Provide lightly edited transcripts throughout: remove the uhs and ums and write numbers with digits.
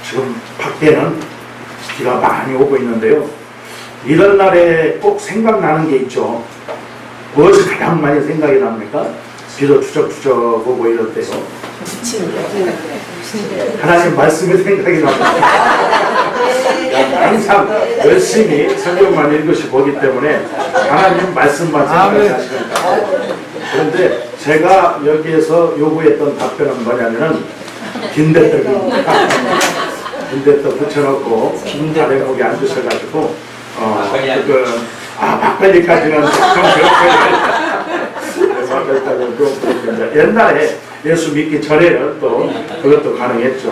지금 밖에는 비가 많이 오고 있는데요. 이런 날에 꼭 생각나는 게 있죠. 무엇이 가장 많이 생각이 납니까? 비도 추적추적 오고 이럴 때요. 하나님 말씀이 생각이 납니다. 항상 열심히 성경만 읽으시 보기 때문에 하나님 말씀만 생각하십니다. 그런데 제가 여기에서 요구했던 답변은 뭐냐면은 빈대떡입니다. 빈대떡 붙여놓고 아래 목에 앉으셔가지고 막걸리까지는 좀 옛날에 예수 믿기 전에는 또 그것도 가능했죠.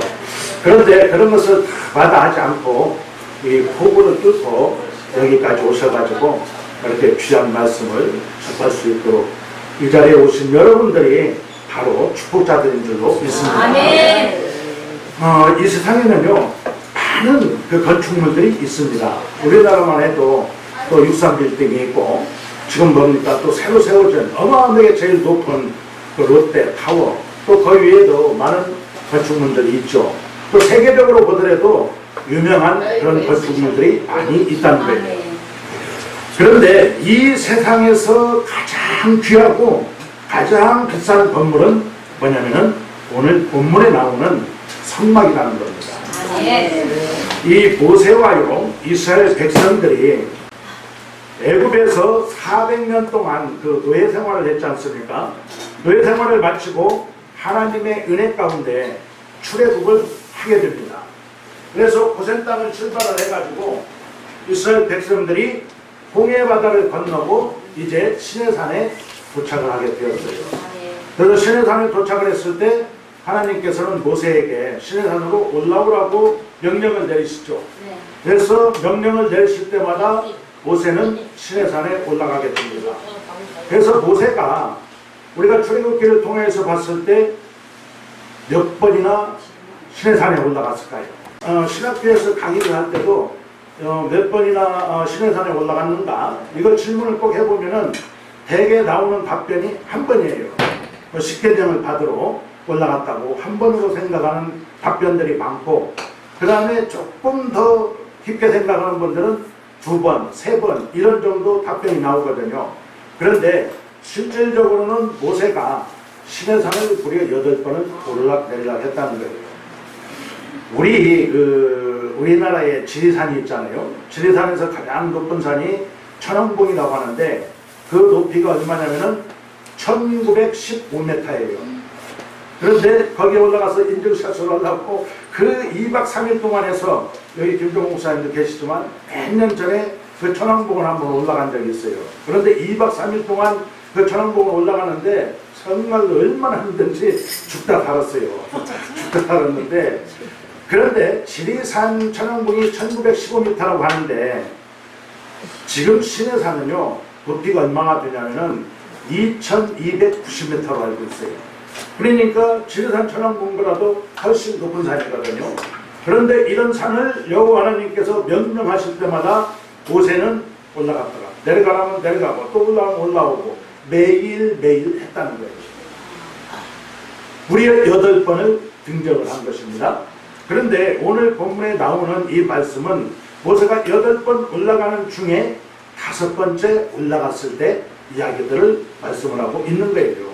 그런데 그런 것을 다 마다하지 않고 이 호구를 뚫고 여기까지 오셔가지고 이렇게 귀한 말씀을 접할 수 있도록 이 자리에 오신 여러분들이 바로 축복자들인 줄로 믿습니다. 이 세상에는요 많은 그 건축물들이 있습니다. 우리나라만 해도 또 63빌딩이 있고 지금 보니까 또 새로 세워진 어마어마하게 제일 높은 그 롯데 타워 또 그 위에도 많은 건축물들이 있죠. 또 세계적으로 보더라도 유명한 그런 건축물들이 많이 있다는 거예요. 그런데 이 세상에서 가장 귀하고 가장 비싼 건물은 뭐냐면은 오늘 본문에 나오는 성막이라는 겁니다. 이 모세와요 이스라엘 백성들이 애굽에서 400년 동안 그 노예 생활을 했지 않습니까? 노예 생활을 마치고 하나님의 은혜 가운데 출애굽을 하게 됩니다. 그래서 고센 땅을 출발을 해가지고 이스라엘 백성들이 홍해 바다를 건너고 이제 시내산에 도착을 하게 되었어요. 그래서 시내산에 도착을 했을 때 하나님께서는 모세에게 시내산으로 올라오라고 명령을 내리시죠. 그래서 명령을 내리실 때마다 모세는 시내산에 올라가게 됩니다. 그래서 모세가 우리가 출애굽기를 통해서 봤을 때 몇 번이나 시내산에 올라갔을까요? 신학교에서 강의를 할 때도 몇 번이나 시내산에 올라갔는가? 이거 질문을 꼭 해보면은 대개 나오는 답변이 한 번이에요. 십계명을 받으러 올라갔다고 한 번으로 생각하는 답변들이 많고 그 다음에 조금 더 깊게 생각하는 분들은 두 번, 세 번 이런 정도 답변이 나오거든요. 그런데 실질적으로는 모세가 시내산을 무려 8번을 오르락내리락 했다는 거예요. 우리나라에 지리산이 있잖아요. 지리산에서 가장 높은 산이 천왕봉이라고 하는데 그 높이가 얼마냐면은 1915m예요. 그런데 거기에 올라가서 인증샷을 하려고 그 2박 3일 동안 해서 여기 김종국 목사님도 계시지만 몇 년 전에 그 천왕봉을 한번 올라간 적이 있어요. 그런데 2박 3일 동안 그 천왕봉을 올라가는데 정말 얼마나 힘든지 죽다 살았어요. 죽다 살았는데 그런데 지리산 천왕봉이 1915m라고 하는데 지금 시내산은요 높이가 얼마나 되냐면은 2290m로 알고 있어요. 그러니까 지리산 천왕봉보다도 훨씬 높은 산이거든요. 그런데 이런 산을 여호와 하나님께서 명령하실 때마다 모세는 올라갔다가 내려가라면 내려가고 또 올라가면 올라오고 매일매일 했다는 거예요. 무려 8번을 등정을 한 것입니다. 그런데 오늘 본문에 나오는 이 말씀은 모세가 8번 올라가는 중에 5번째 올라갔을 때 이야기들을 말씀을 하고 있는 거예요.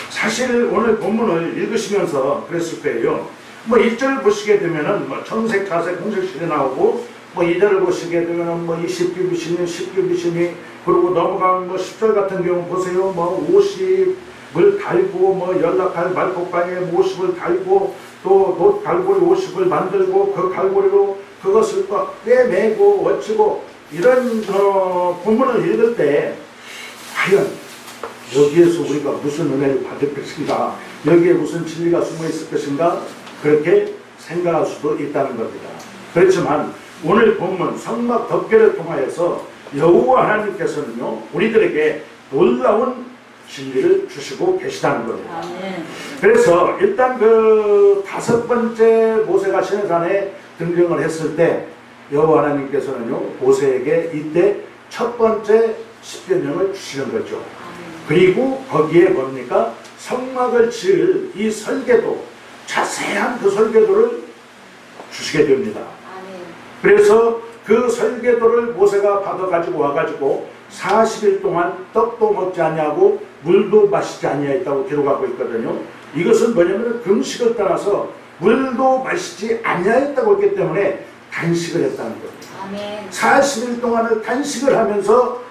사실 오늘 본문을 읽으시면서 그랬을 거예요. 1절을 보시게 되면은 청색, 자색, 공색실이 나오고 2절을 보시게 되면은 이 십기부심이 그리고 넘어가면 10절 같은 경우 보세요. 50을 달고 연락할 말복강에 50을 달고 또 돛 갈고리 50을 만들고 그 갈고리로 그것을 꿰매고 어찌고 이런 본문을 읽을 때 과연 여기에서 우리가 무슨 은혜를 받을 것인가, 여기에 무슨 진리가 숨어 있을 것인가, 그렇게 생각할 수도 있다는 겁니다. 그렇지만 오늘 본문 성막 덮개를 통하여서 여호와 하나님께서는요 우리들에게 놀라운 진리를 주시고 계시다는 겁니다. 그래서 일단 그 5번째 모세가 시내산에 등정을 했을 때 여호와 하나님께서는요 모세에게 이때 첫 번째 십계명을 주시는 거죠. 그리고 거기에 뭡니까? 성막을 지을 이 설계도, 자세한 그 설계도를 주시게 됩니다. 아멘. 그래서 그 설계도를 모세가 받아가지고 와가지고 40일 동안 떡도 먹지 아니하고 물도 마시지 아니하였다고 기록하고 있거든요. 이것은 뭐냐면 금식을 떠나서 물도 마시지 아니하였다고 했기 때문에 단식을 했다는 겁니다. 아멘. 40일 동안을 단식을 하면서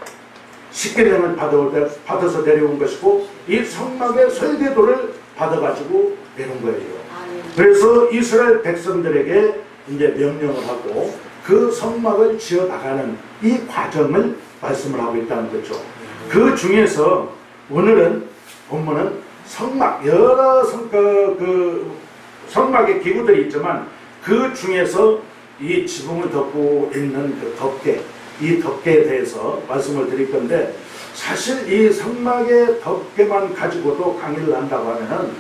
십계명을 받아서 내려온 것이고 이 성막의 설계도를 받아가지고 내려온 거예요. 아멘. 그래서 이스라엘 백성들에게 이제 명령을 하고 그 성막을 지어 나가는 이 과정을 말씀을 하고 있다는 거죠. 그 중에서 오늘은 본문은 성막 여러 성막의 기구들이 있지만 그 중에서 이 지붕을 덮고 있는 그 덮개, 이 덮개에 대해서 말씀을 드릴 건데 사실 이 성막의 덮개만 가지고도 강의를 한다고 하면은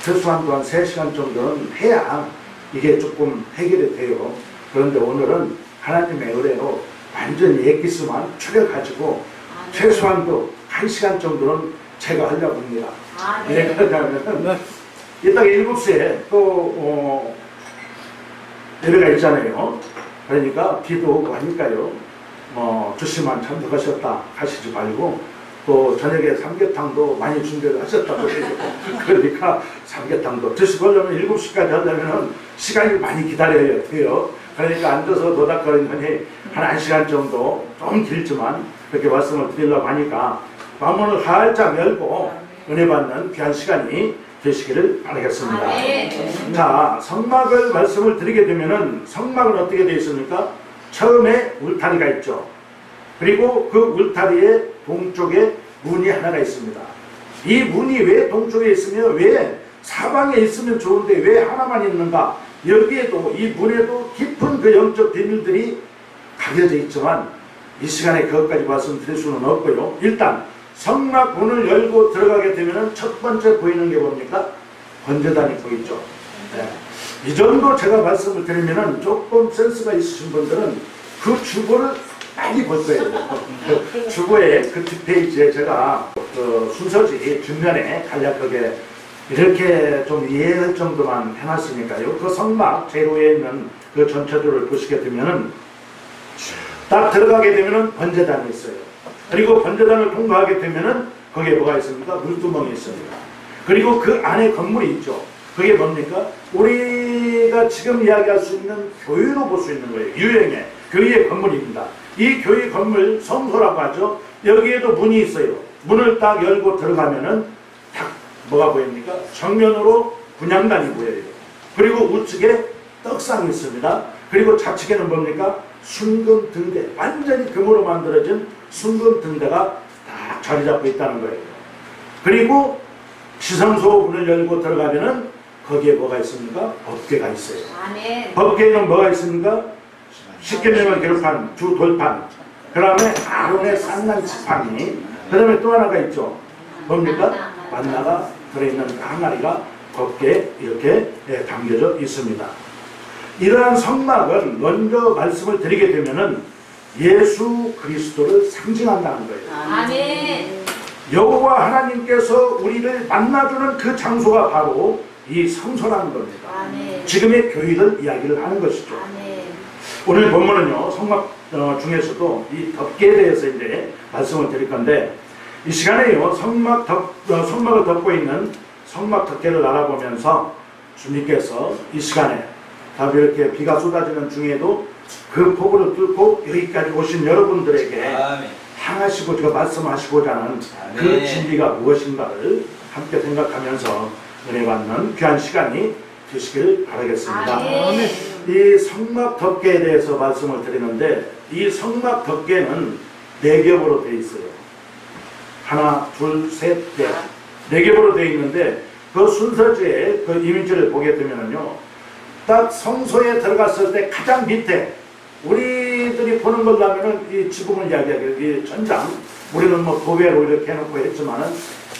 최소한 또한 3시간 정도는 해야 이게 조금 해결이 돼요. 그런데 오늘은 하나님의 은혜로 완전히 엑기스만 추려가지고 최소한도 1시간 정도는 제가 하려고 합니다. 왜 그러냐면 이따가 7시에 또 예배가 있잖아요. 그러니까 기도하고 하니까요. 주시만 참석하셨다 하시지 말고 또 저녁에 삼계탕도 많이 준비를 하셨다고 해요. 그러니까 삼계탕도 드시려면 7시까지 하려면 시간이 많이 기다려야 돼요. 그러니까 앉아서 노닥거리더니 한 1시간 정도 좀 길지만 그렇게 말씀을 드리려고 하니까 마음을 활짝 열고 은혜 받는 귀한 시간이 되시기를 바라겠습니다. 자, 성막을 말씀을 드리게 되면은 성막은 어떻게 되어 있습니까? 처음에 울타리가 있죠. 그리고 그 울타리의 동쪽에 문이 하나가 있습니다. 이 문이 왜 동쪽에 있으며 왜 사방에 있으면 좋은데 왜 하나만 있는가? 여기에도 이 문에도 깊은 그 영적 비밀들이 가려져 있지만 이 시간에 그것까지 말씀드릴 수는 없고요. 일단 성막 문을 열고 들어가게 되면 첫 번째 보이는 게 뭡니까? 번제단이 보이죠. 네. 이 정도 제가 말씀을 드리면 조금 센스가 있으신 분들은 그 주보를 많이 볼 거예요. 그 주보의 그 뒷페이지에 제가 그 순서지 뒷면에 간략하게 이렇게 좀 이해할 정도만 해놨으니까요. 그 성막 제로에 있는 그 전체들을 보시게 되면은 딱 들어가게 되면은 번제단이 있어요. 그리고 번제단을 통과하게 되면은 거기에 뭐가 있습니까? 물두멍이 있습니다. 그리고 그 안에 건물이 있죠. 그게 뭡니까? 우리가 지금 이야기할 수 있는 교회로 볼 수 있는 거예요. 유형의 교회의 건물입니다. 이 교회 건물 성소라고 하죠. 여기에도 문이 있어요. 문을 딱 열고 들어가면은 딱 뭐가 보입니까? 정면으로 분향단이 보여요. 그리고 우측에 떡상이 있습니다. 그리고 좌측에는 뭡니까? 순금 등대, 완전히 금으로 만들어진 순금 등대가 딱 자리 잡고 있다는 거예요. 그리고 지성소 문을 열고 들어가면은 거기에 뭐가 있습니까? 법궤가 있어요. 아멘. 법궤에는 뭐가 있습니까? 십계명을 기록한 두 돌판, 그 다음에 아론의 산난 지팡이, 그 다음에 또 하나가 있죠. 뭡니까? 만나가 들어있는 항아리가 법궤에 이렇게 담겨져 있습니다. 이러한 성막은 먼저 말씀을 드리게 되면은 예수 그리스도를 상징한다는 거예요. 아멘. 여호와 하나님께서 우리를 만나주는 그 장소가 바로 이 성소라는 겁니다. 아멘. 지금의 교회를 이야기를 하는 것이죠. 아멘. 오늘 본문은요, 성막 중에서도 이 덮개에 대해서 이제 말씀을 드릴 건데, 이 시간에요, 성막을 덮고 있는 성막 덮개를 알아보면서 주님께서 이 시간에 다시 이렇게 비가 쏟아지는 중에도 그 폭우를 뚫고 여기까지 오신 여러분들에게 아멘. 향하시고 제가 말씀하시고자 하는 그 진리가 무엇인가를 함께 생각하면서 은혜 받는 귀한 시간이 되시길 바라겠습니다. 아멘. 이 성막 덮개에 대해서 말씀을 드리는데 이 성막 덮개는 4겹으로 되어 있어요. 하나, 둘, 셋, 넷. 4겹으로 되어 있는데 그 순서지에 그 이미지를 보게 되면요, 딱 성소에 들어갔을 때 가장 밑에 우리들이 보는 걸로 하면은 이 지붕을 이야기하기로 이 천장, 우리는 뭐 도배로 이렇게 해놓고 했지만은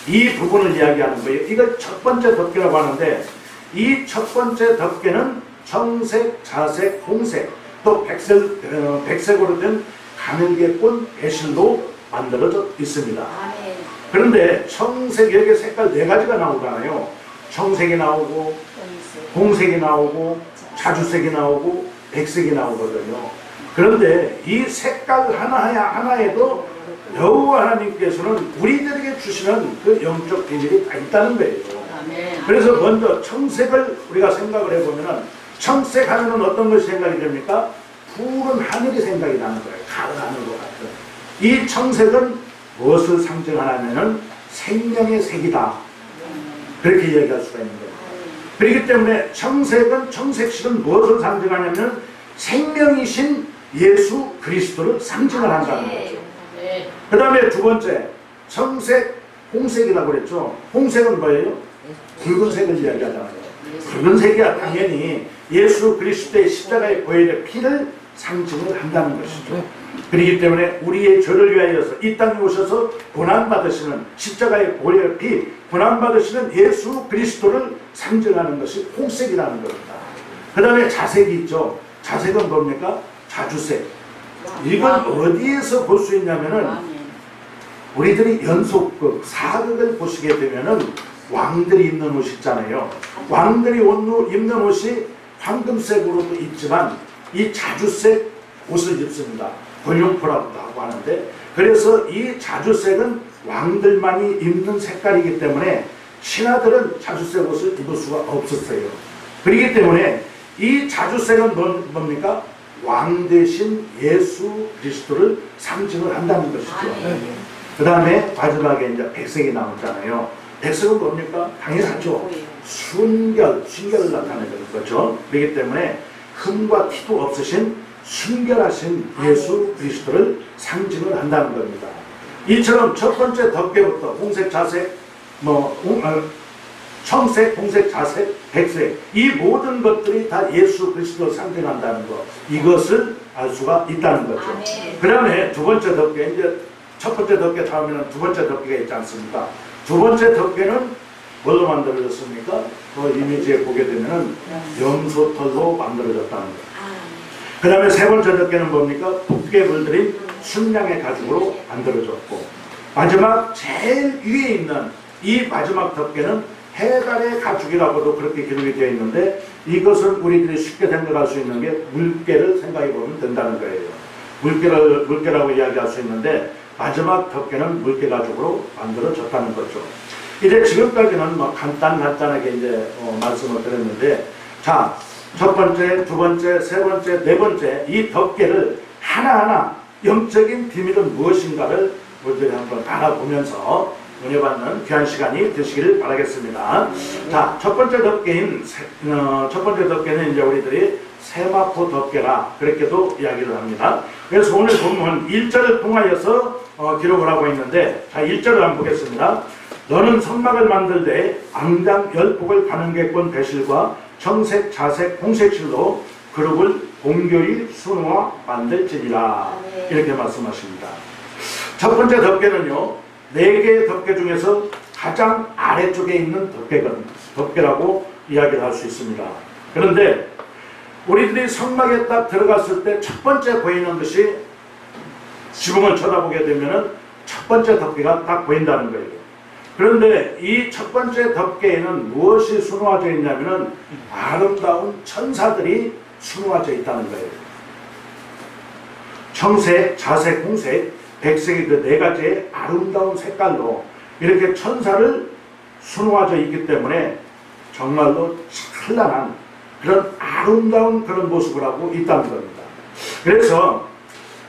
이 부분을 이야기하는 거예요. 이걸 첫 번째 덮개라고 하는데 이 첫 번째 덮개는 청색, 자색, 홍색, 또 백색으로 된 가늘게꾼 배실로 만들어져 있습니다. 아멘. 그런데 청색, 여기 색깔 4가지가 나오잖아요. 청색이 나오고 홍색이 나오고 자주색이 나오고 백색이 나오거든요. 그런데 이 색깔 하나에도 여호와 하나님께서는 우리들에게 주시는 그 영적 비밀이 다 있다는 거예요. 그래서 먼저 청색을 우리가 생각을 해보면 청색 하면은 어떤 것이 생각이 됩니까? 푸른 하늘이 생각이 나는 거예요. 가을 하늘 것 같은. 이 청색은 무엇을 상징하냐면은 생명의 색이다. 그렇게 이야기할 수가 있는 거예요. 그렇기 때문에 청색실은 무엇을 상징하냐면 생명이신 예수 그리스도를 상징을 한다는 거죠. 그 다음에 두 번째, 청색, 홍색이라고 그랬죠. 홍색은 뭐예요? 붉은색을 이야기하잖아요. 붉은색이야 당연히 예수 그리스도의 십자가의 보혈의 피를 상징을 한다는 것이죠. 그렇기 때문에 우리의 죄를 위하여서 이 땅에 오셔서 고난받으시는 십자가의 보혈의 피, 고난받으시는 예수 그리스도를 상징하는 것이 홍색이라는 겁니다. 그 다음에 자색이 있죠. 자색은 뭡니까? 자주색. 이건 어디에서 볼 수 있냐면은 우리들이 연속극, 사극을 보시게 되면은 왕들이 입는 옷 있잖아요. 왕들이 입는 옷이 황금색으로도 입지만 이 자주색 옷을 입습니다. 권룡포라고도 하고 하는데, 그래서 이 자주색은 왕들만이 입는 색깔이기 때문에 신하들은 자주색 옷을 입을 수가 없었어요. 그렇기 때문에 이 자주색은 뭡니까? 왕 대신 예수 그리스도를 상징을 한다는 것이죠. 그 다음에 마지막에 이제 백색이 나오잖아요. 백색은 뭡니까? 당연하죠. 순결을 나타내는 거죠. 그렇기 때문에 흠과 티도 없으신 순결하신 예수 그리스도를 상징을 한다는 겁니다. 이처럼 첫 번째 덮개부터 홍색, 자색, 청색, 홍색, 자색, 백색, 이 모든 것들이 다 예수 그리스도를 상징한다는 것, 이것을 알 수가 있다는 거죠. 그 다음에 두 번째 덮개, 이제 첫 번째 덮개 다음에는 두 번째 덮개가 있지 않습니까? 두 번째 덮개는 뭘로 만들어졌습니까? 그 이미지에 보게 되면 염소털로 만들어졌다는 거예요. 그 다음에 세 번째 덮개는 뭡니까? 붓게 물들인 순양의 가죽으로 만들어졌고, 마지막 제일 위에 있는 이 마지막 덮개는 해갈의 가죽이라고도 그렇게 기록이 되어 있는데, 이것은 우리들이 쉽게 생각할 수 있는 게 물개를 생각해 보면 된다는 거예요. 물개라고 이야기할 수 있는데 마지막 덮개는 물개 가죽으로 만들어졌다는 거죠. 이제 지금까지는 뭐 간단하게 이제 말씀을 드렸는데, 자, 첫 번째, 두 번째, 세 번째, 네 번째 이 덮개를 하나하나 영적인 비밀은 무엇인가를 우리들이 한번 알아보면서 은혜받는 귀한 시간이 되시기를 바라겠습니다. 자, 첫 번째 덮개는 이제 우리들이 세마포 덮개라 그렇게도 이야기를 합니다. 그래서 오늘 본문 1절을 통하여서 기록을 하고 있는데, 자, 1절을 한번 보겠습니다. 너는 성막을 만들되 앙장 열폭을 가는개권 배실과 청색, 자색, 홍색 실로 그룹을 공교히 수놓아 만들지니라. 이렇게 말씀하십니다. 첫 번째 덮개는요, 4개의 덮개 중에서 가장 아래쪽에 있는 덮개라고 이야기를 할 수 있습니다. 그런데 우리들이 성막에 딱 들어갔을 때 첫 번째 보이는 것이, 지붕을 쳐다보게 되면 첫 번째 덮개가 딱 보인다는 거예요. 그런데 이 첫 번째 덮개에는 무엇이 수놓아져 있냐면 아름다운 천사들이 수놓아져 있다는 거예요. 청색, 자색, 홍색, 백색의 그 4가지의 아름다운 색깔로 이렇게 천사를 수놓아져 있기 때문에 정말로 찬란한 그런 아름다운 그런 모습을 하고 있다는 겁니다. 그래서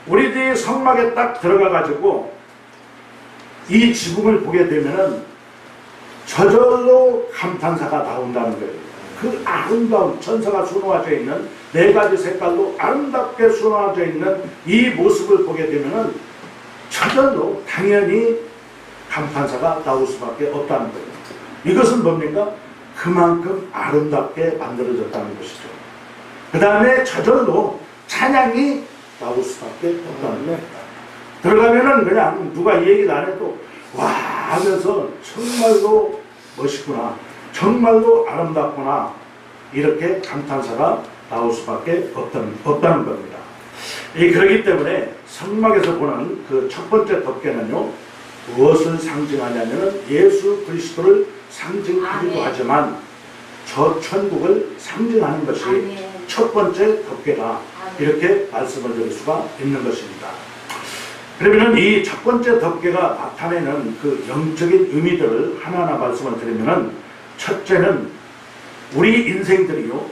우리들이 성막에 딱 들어가 가지고 이 지붕을 보게 되면은 저절로 감탄사가 나온다는 거예요. 그 아름다운 천사가 수놓아져 있는 4가지 색깔로 아름답게 수놓아져 있는 이 모습을 보게 되면은 저절로 당연히 감탄사가 나올 수밖에 없다는 거예요. 이것은 뭡니까? 그만큼 아름답게 만들어졌다는 것이죠. 그 다음에 저절로 찬양이 나올 수밖에 없다는 겁니다. 들어가면은 그냥 누가 얘기를 안 해도 와 하면서 정말로 멋있구나, 정말로 아름답구나, 이렇게 감탄사가 나올 수밖에 없다는 겁니다. 그렇기 때문에 성막에서 보는 그 첫 번째 덮개는요, 무엇을 상징하냐면 예수 그리스도를 상징하기도 하지만 저 천국을 상징하는 것이 첫 번째 덮개다. 이렇게 말씀을 드릴 수가 있는 것입니다. 그러면 이 첫 번째 덮개가 나타내는 그 영적인 의미들을 하나하나 말씀을 드리면, 첫째는 우리 인생들이요,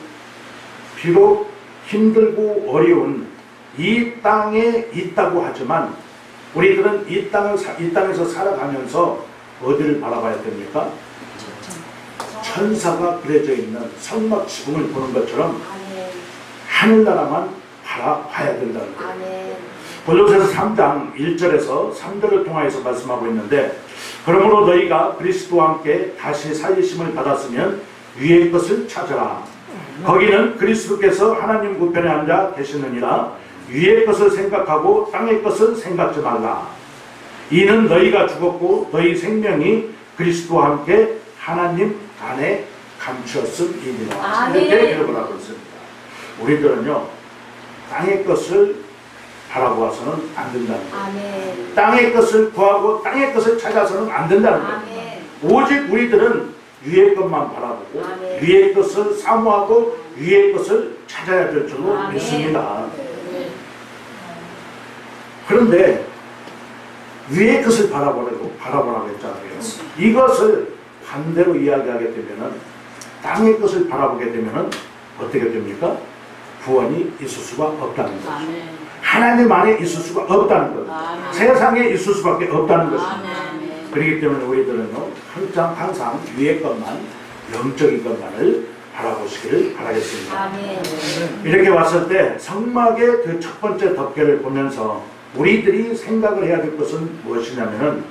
비록 힘들고 어려운 이 땅에 있다고 하지만 우리들은 이 땅에서 살아가면서 어디를 바라봐야 됩니까? 천사가 그려져 있는 성막 지붕을 보는 것처럼 하늘나라만 바라봐야 된다는 거예요. 골로새서 3장 1절에서 3절을 통하여서 말씀하고 있는데, 그러므로 너희가 그리스도와 함께 다시 살리심을 받았으면 위의 것을 찾아라. 거기는 그리스도께서 하나님 우편에 앉아 계시느니라. 위의 것을 생각하고 땅의 것을 생각지 말라. 이는 너희가 죽었고 너희 생명이 그리스도와 함께 하나님 안에 감추었음이니라. 이렇게 기록을 하고 있습니다. 우리들은요, 땅의 것을 바라보아서는 안 된다는 거예요. 땅의 것을 구하고 땅의 것을 찾아서는 안 된다는 거예요. 오직 우리들은 위의 것만 바라보고 위의 것을 사모하고 위의 것을 찾아야 될 줄로 믿습니다. 그런데 위의 것을 바라보라고 했잖아요. 이것을 반대로 이야기하게 되면은, 땅의 것을 바라보게 되면은 어떻게 됩니까? 구원이 있을 수가 없다는 거죠. 하나님 안에 있을 수가 없다는 거죠. 세상에 있을 수밖에 없다는 것입니다. 그렇기 때문에 우리들은요, 항상 위의 것만, 영적인 것만을 바라보시기를 바라겠습니다. 이렇게 왔을 때 성막의 그 첫 번째 덮개를 보면서 우리들이 생각을 해야 될 것은 무엇이냐면은,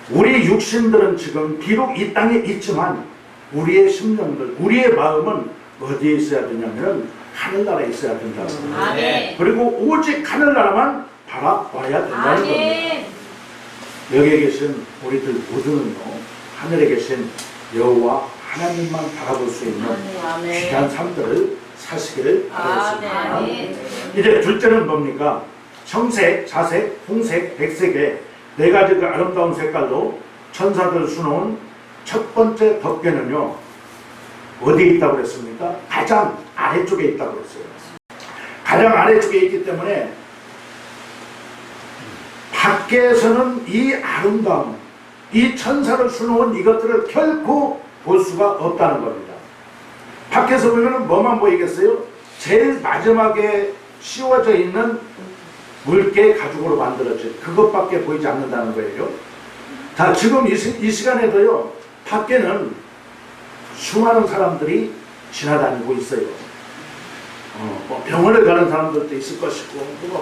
우리 육신들은 지금 비록 이 땅에 있지만 우리의 심령들, 우리의 마음은 어디에 있어야 되냐면은 하늘나라에 있어야 된다는 거예요. 그리고 오직 하늘나라만 바라봐야 된다는 겁니다. 여기에 계신 우리들 모두는요, 하늘에 계신 여호와 하나님만 바라볼 수 있는 귀한 삶들을 사시기를 바라겠습니다. 이제 둘째는 뭡니까? 청색, 자색, 홍색, 백색의 네 가지 그 아름다운 색깔로 천사들을 수놓은 첫 번째 덮개는요, 어디에 있다고 그랬습니까? 가장 아래쪽에 있다고 그랬어요. 가장 아래쪽에 있기 때문에 밖에서는 이 아름다움, 이 천사를 수놓은 이것들을 결코 볼 수가 없다는 겁니다. 밖에서 보면 뭐만 보이겠어요? 제일 마지막에 씌워져 있는 물개 가죽으로 만들어진 그것밖에 보이지 않는다는 거예요. 자, 지금 이 시간에도요, 밖에는 수많은 사람들이 지나다니고 있어요. 병원에 가는 사람들도 있을 것이고,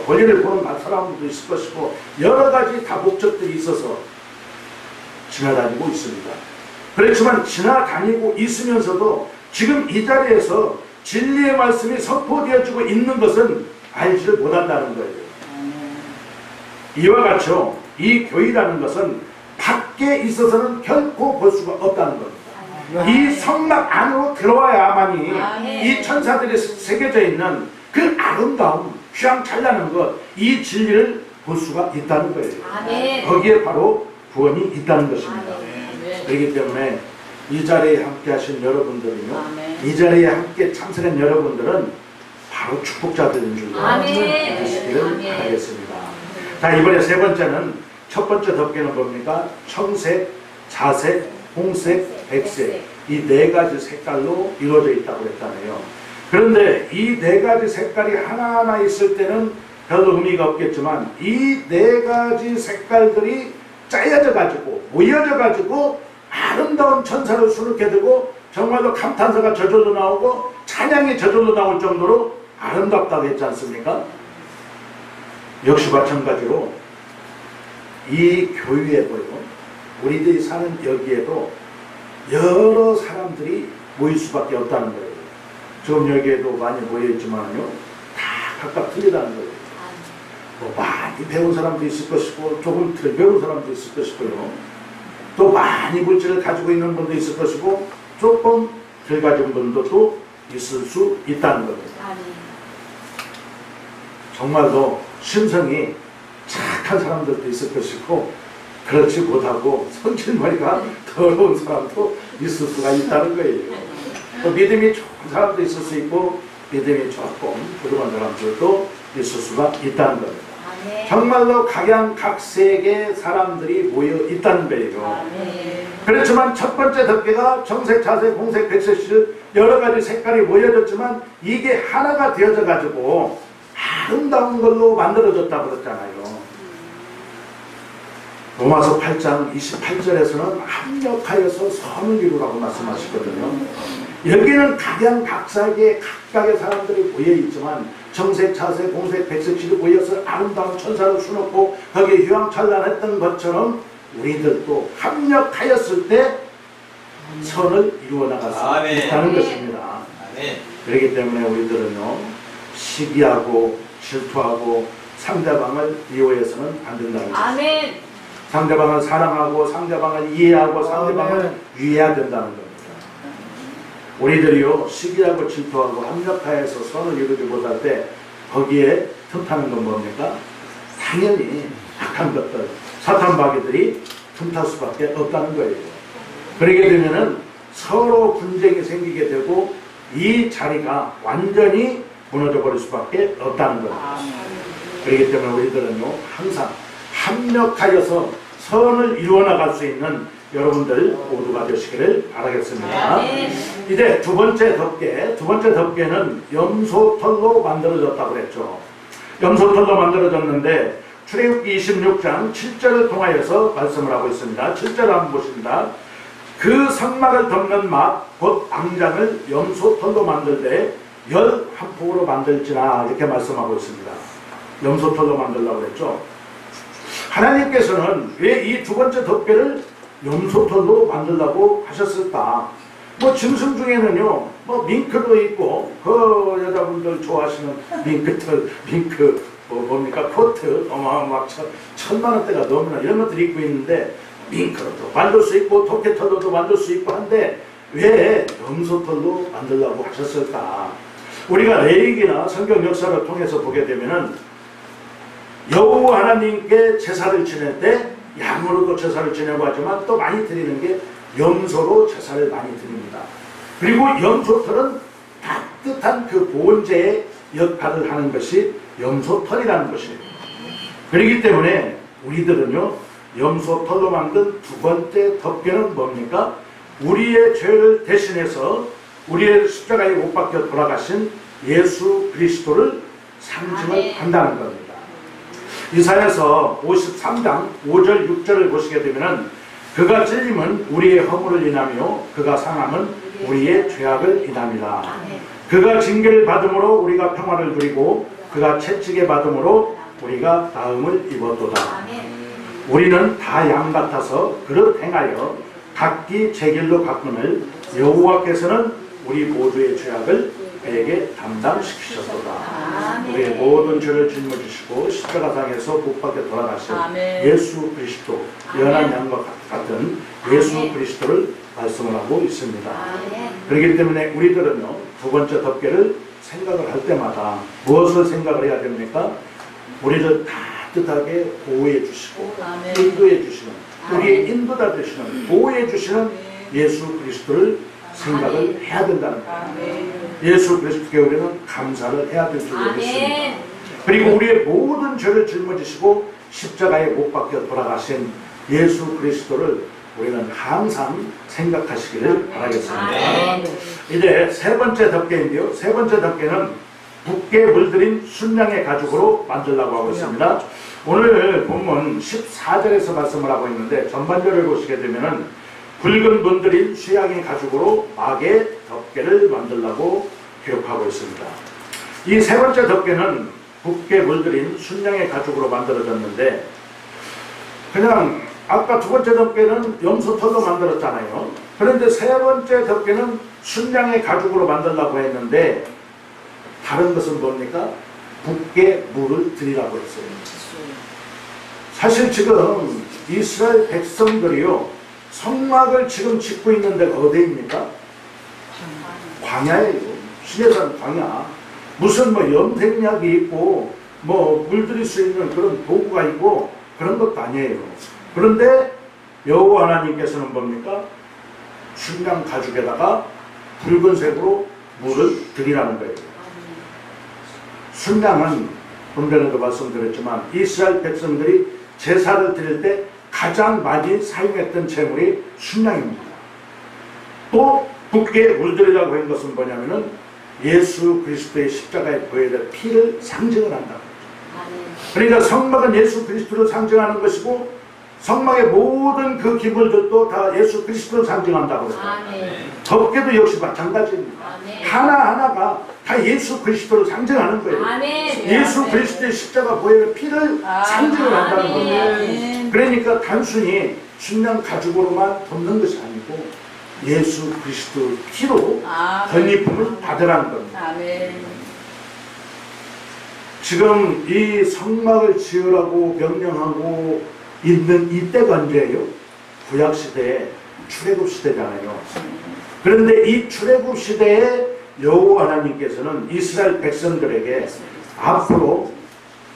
볼일을 보는 사람들도 있을 것이고, 여러 가지 다 목적들이 있어서 지나다니고 있습니다. 그렇지만 지나다니고 있으면서도 지금 이 자리에서 진리의 말씀이 선포되어지고 있는 것은 알지를 못한다는 거예요. 이와 같이요, 이 교회라는 것은 밖에 있어서는 결코 볼 수가 없다는 겁니다. 이 성막 안으로 들어와야만이 이 천사들이 새겨져 있는 그 아름다움, 휘황찬란한 것, 이 진리를 볼 수가 있다는 거예요. 거기에 바로 구원이 있다는 것입니다. 그렇기 때문에 이 자리에 함께 하신 여러분들은요, 이 자리에 함께 참석한 여러분들은 바로 축복자들인 줄로 믿으시기를 바라겠습니다. 자, 이번에 세 번째는, 첫 번째 덮개는 뭡니까? 청색, 자색, 홍색, 백색, 이 네 가지 색깔로 이루어져 있다고 했잖아요. 그런데 이 네 가지 색깔이 하나하나 있을 때는 별로 의미가 없겠지만, 이 네 가지 색깔들이 짜여져 가지고 모여져 가지고 아름다운 천사를 수놓게 되고, 정말로 감탄사가 저절로 나오고 찬양이 저절로 나올 정도로 아름답다고 했지 않습니까? 역시 마찬가지로 이 교회에도요, 우리들이 사는 여기에도 여러 사람들이 모일 수밖에 없다는 거예요. 지금 여기에도 많이 모여있지만요, 다 각각 틀리다는 거예요. 뭐 많이 배운 사람도 있을 것이고, 조금 덜 배운 사람도 있을 것이고요, 또 많이 물질을 가지고 있는 분도 있을 것이고, 조금 덜 가진 분도 또 있을 수 있다는 겁니다. 정말로 심성이 착한 사람들도 있을 것이고, 그렇지 못하고 성질머리가 더러운 사람도 있을 수가 있다는 거예요. 또 믿음이 좋은 사람도 있을 수 있고, 믿음이 조금 부족한 사람들도 있을 수가 있다는 겁니다. 정말로 각양각색의 사람들이 모여 있다는 거예요. 그렇지만 첫 번째 덮개가 정색, 자색, 공색, 백색실 여러 가지 색깔이 모여졌지만 이게 하나가 되어져 가지고 아름다운 걸로 만들어졌다고 그랬잖아요. 로마서 8장 28절에서는 합력하여서 선을 이루라고 말씀하시거든요. 여기는 각양각색의 각각의 사람들이 모여있지만 정색, 자색, 공색, 백색실이 모여서 아름다운 천사를 수놓고 거기에 휘황찬란했던 것처럼 우리들도 합력하였을 때 선을 이루어 나갈 수 있다는 것입니다. 그렇기 때문에 우리들은요, 시기하고 질투하고 상대방을 미워해서는 안 된다는 것입니다. 상대방을 사랑하고 상대방을 이해하고 상대방을 위해야 된다는 겁니다. 우리들이요, 시기하고 질투하고 합력하여서 선을 이루지 못할 때 거기에 틈타는 건 뭡니까? 당연히 악한 것들, 사탄마귀들이 틈탈 수밖에 없다는 거예요. 그러게 되면은 서로 분쟁이 생기게 되고 이 자리가 완전히 무너져 버릴 수밖에 없다는 겁니다. 그렇기 때문에 우리들은요, 항상 합력하여서 선을 이루어 나갈 수 있는 여러분들 모두가 되시기를 바라겠습니다. 이제 두 번째 덮개는 염소털로 만들어졌다고 그랬죠. 염소털로 만들어졌는데 출애굽기 26장 7절을 통하여서 말씀을 하고 있습니다. 7절 한번 보십니다. 그 상막을 덮는 막 곧 앙장을 염소털로 만들되 11폭으로 만들지나 이렇게 말씀하고 있습니다. 염소털로 만들려고 그랬죠. 하나님께서는 왜 이 두 번째 덮개를 염소털로 만들라고 하셨을까? 뭐 짐승 중에는요, 뭐 밍크도 있고, 그 여자분들 좋아하시는 밍크털, 뭡니까 코트, 막 1,000만원대가 넘나 이런 것들이 입고 있는데 밍크로도 만들 수 있고 토끼털로도 만들 수 있고 한데 왜 염소털로 만들라고 하셨을까? 우리가 레위기나 성경 역사를 통해서 보게 되면은 여호와 하나님께 제사를 지낼 때 양으로도 제사를 지내고 하지만 또 많이 드리는 게 염소로 제사를 많이 드립니다. 그리고 염소털은 따뜻한 그 보온제의 역할을 하는 것이 염소털이라는 것이에요. 그렇기 때문에 우리들은요, 염소털로 만든 두 번째 덮개는 뭡니까? 우리의 죄를 대신해서 우리의 십자가에 못 박혀 돌아가신 예수 그리스도를 상징을 한다는 겁니다. 이사야서 53장 5절 6절을 보시게 되면은 그가 찔림은 우리의 허물을 인하며 그가 상함은 우리의 죄악을 인함이라. 그가 징계를 받음으로 우리가 평화를 누리고 그가 채찍에 받음으로 우리가 나음을 입었도다. 우리는 다 양 같아서 그릇 행하여 각기 제 길로 갔거늘 여호와께서는 우리 모두의 죄악을 그에게 담당시키셨도다. 우리의 모든 죄를 짊어지시고 십자가상에서 못 박혀 돌아가신 예수 그리스도, 연한 양과 같은 예수 그리스도를 말씀을 하고 있습니다. 그렇기 때문에 우리들은요, 두 번째 덮개를 생각을 할 때마다 무엇을 생각을 해야 됩니까? 우리를 따뜻하게 보호해 주시고 인도해 주시는, 우리의 인도자 되시는, 보호해 주시는 예수 그리스도를 생각을 해야 된다는 거예요. 예수 그리스도께 우리는 감사를 해야 될 줄 믿습니다. 그리고 우리의 모든 죄를 짊어지시고 십자가에 못 박혀 돌아가신 예수 그리스도를 우리는 항상 생각하시기를 바라겠습니다. 이제 세 번째 덮개인데요, 세 번째 덮개는 붓게 물들인 순양의 가죽으로 만들려고 하고 있습니다. 오늘 본문 14절에서 말씀을 하고 있는데 전반절을 보시게 되면은 붉은 문들인 수양의 가죽으로 막의 덮개를 만들려고 기록하고 있습니다. 이 세 번째 덮개는 붓게 물들인 순양의 가죽으로 만들어졌는데, 그냥 아까 두 번째 덮개는 염소털로 만들었잖아요. 그런데 세 번째 덮개는 순양의 가죽으로 만들려고 했는데 다른 것은 뭡니까? 붓게 물을 들이라고 했어요. 사실 지금 이스라엘 백성들이요, 성막을 지금 짓고 있는 데가 어디입니까? 광야예요. 시내산 광야. 무슨 뭐 염색약이 있고 뭐 물들일 수 있는 그런 도구가 있고 그런 것도 아니에요. 그런데 여호와 하나님께서는 뭡니까? 순양 가죽에다가 붉은색으로 물을 들이라는 거예요. 순양은 좀 전에도 말씀드렸지만 이스라엘 백성들이 제사를 드릴 때 가장 많이 사용했던 제물이 순양입니다. 또 굳게 물들이라고 한 것은 뭐냐면은 예수 그리스도의 십자가에 보여야 피를 상징을 한다. 그러니까 성막은 예수 그리스도를 상징하는 것이고 성막의 모든 그 기물들도 다 예수 그리스도를 상징한다고 그랬어요. 덮개도 역시 마찬가지입니다. 하나하나가 다 예수 그리스도를 상징하는 거예요. 예수 그리스도의 십자가 보혈의 피를 상징을 한다는 거예요. 그러니까 단순히 순양 가죽으로만 덮는 것이 아니고 예수 그리스도 피로 덧입음을 받으라는 겁니다. 지금 이 성막을 지으라고 명령하고 있는 이때가 언제예요? 구약시대에 출애굽 시대잖아요. 그런데 이 출애굽 시대에 여호와 하나님께서는 이스라엘 백성들에게 앞으로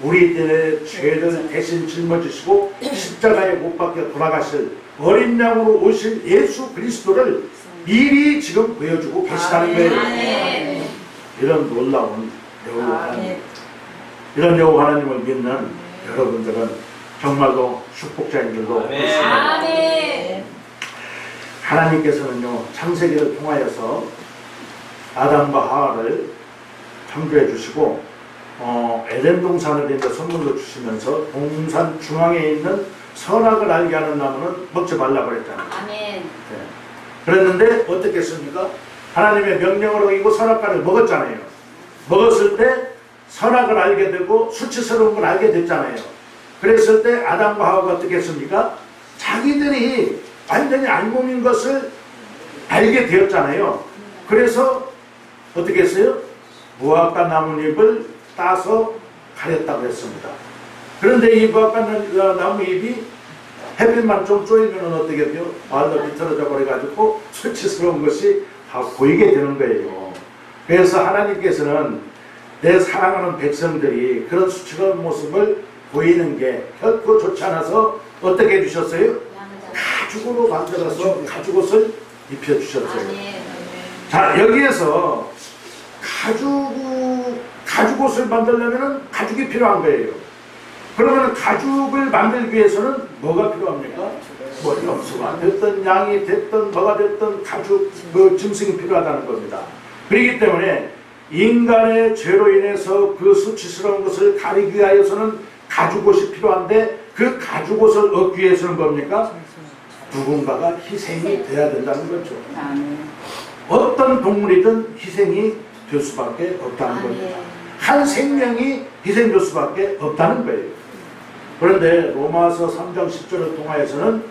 우리들의 죄를 대신 짊어지시고 십자가에 못 박혀 돌아가실 어린 양으로 오실 예수 그리스도를 미리 지금 보여주고 계시다는 거예요. 이런 놀라운 여호와 하나님, 이런 여호와 하나님을 믿는 여러분들은 정말로 축복자인들도 그렇습니다. 하나님께서는요, 창세기를 통하여서 아담과 하와를 창조해 주시고 에덴 동산을 이제 선물로 주시면서 동산 중앙에 있는 선악을 알게 하는 나무는 먹지 말라고 그랬잖아요. 네. 그랬는데 어떻게 했습니까? 하나님의 명령을 어기고 선악과를 먹었잖아요. 먹었을 때 선악을 알게 되고 수치스러운 걸 알게 됐잖아요. 그랬을 때 아담과 하와가 어떻게 했습니까? 자기들이 완전히 알몸인 것을 알게 되었잖아요. 그래서 어떻게 했어요? 무화과 나뭇잎을 따서 가렸다고 했습니다. 그런데 이 무화과 나뭇잎이 햇빛만 좀 쪼이면 어떻게 돼요? 말도 비틀어져 버려가지고 수치스러운 것이 다 보이게 되는 거예요. 그래서 하나님께서는 내 사랑하는 백성들이 그런 수치스러운 모습을 보이는 게 결코 좋지 않아서 어떻게 해주셨어요? 가죽으로 만들어서 가죽옷을 입혀주셨어요. 자, 여기에서 가죽옷을 만들려면 가죽이 필요한 거예요. 그러면 가죽을 만들기 위해서는 뭐가 필요합니까? 뭐 염소가 됐든 양이 됐든 뭐가 됐든 가죽, 그 짐승이 필요하다는 겁니다. 그렇기 때문에 인간의 죄로 인해서 그 수치스러운 것을 가리기 위하여서는 가죽옷이 필요한데 그 가죽옷을 얻기 위해서는 뭡니까? 누군가가 희생이 돼야 된다는 거죠. 어떤 동물이든 희생이 될 수밖에 없다는 겁니다. 한 생명이 희생될 수밖에 없다는 거예요. 그런데 로마서 3장 10절을 통하여서는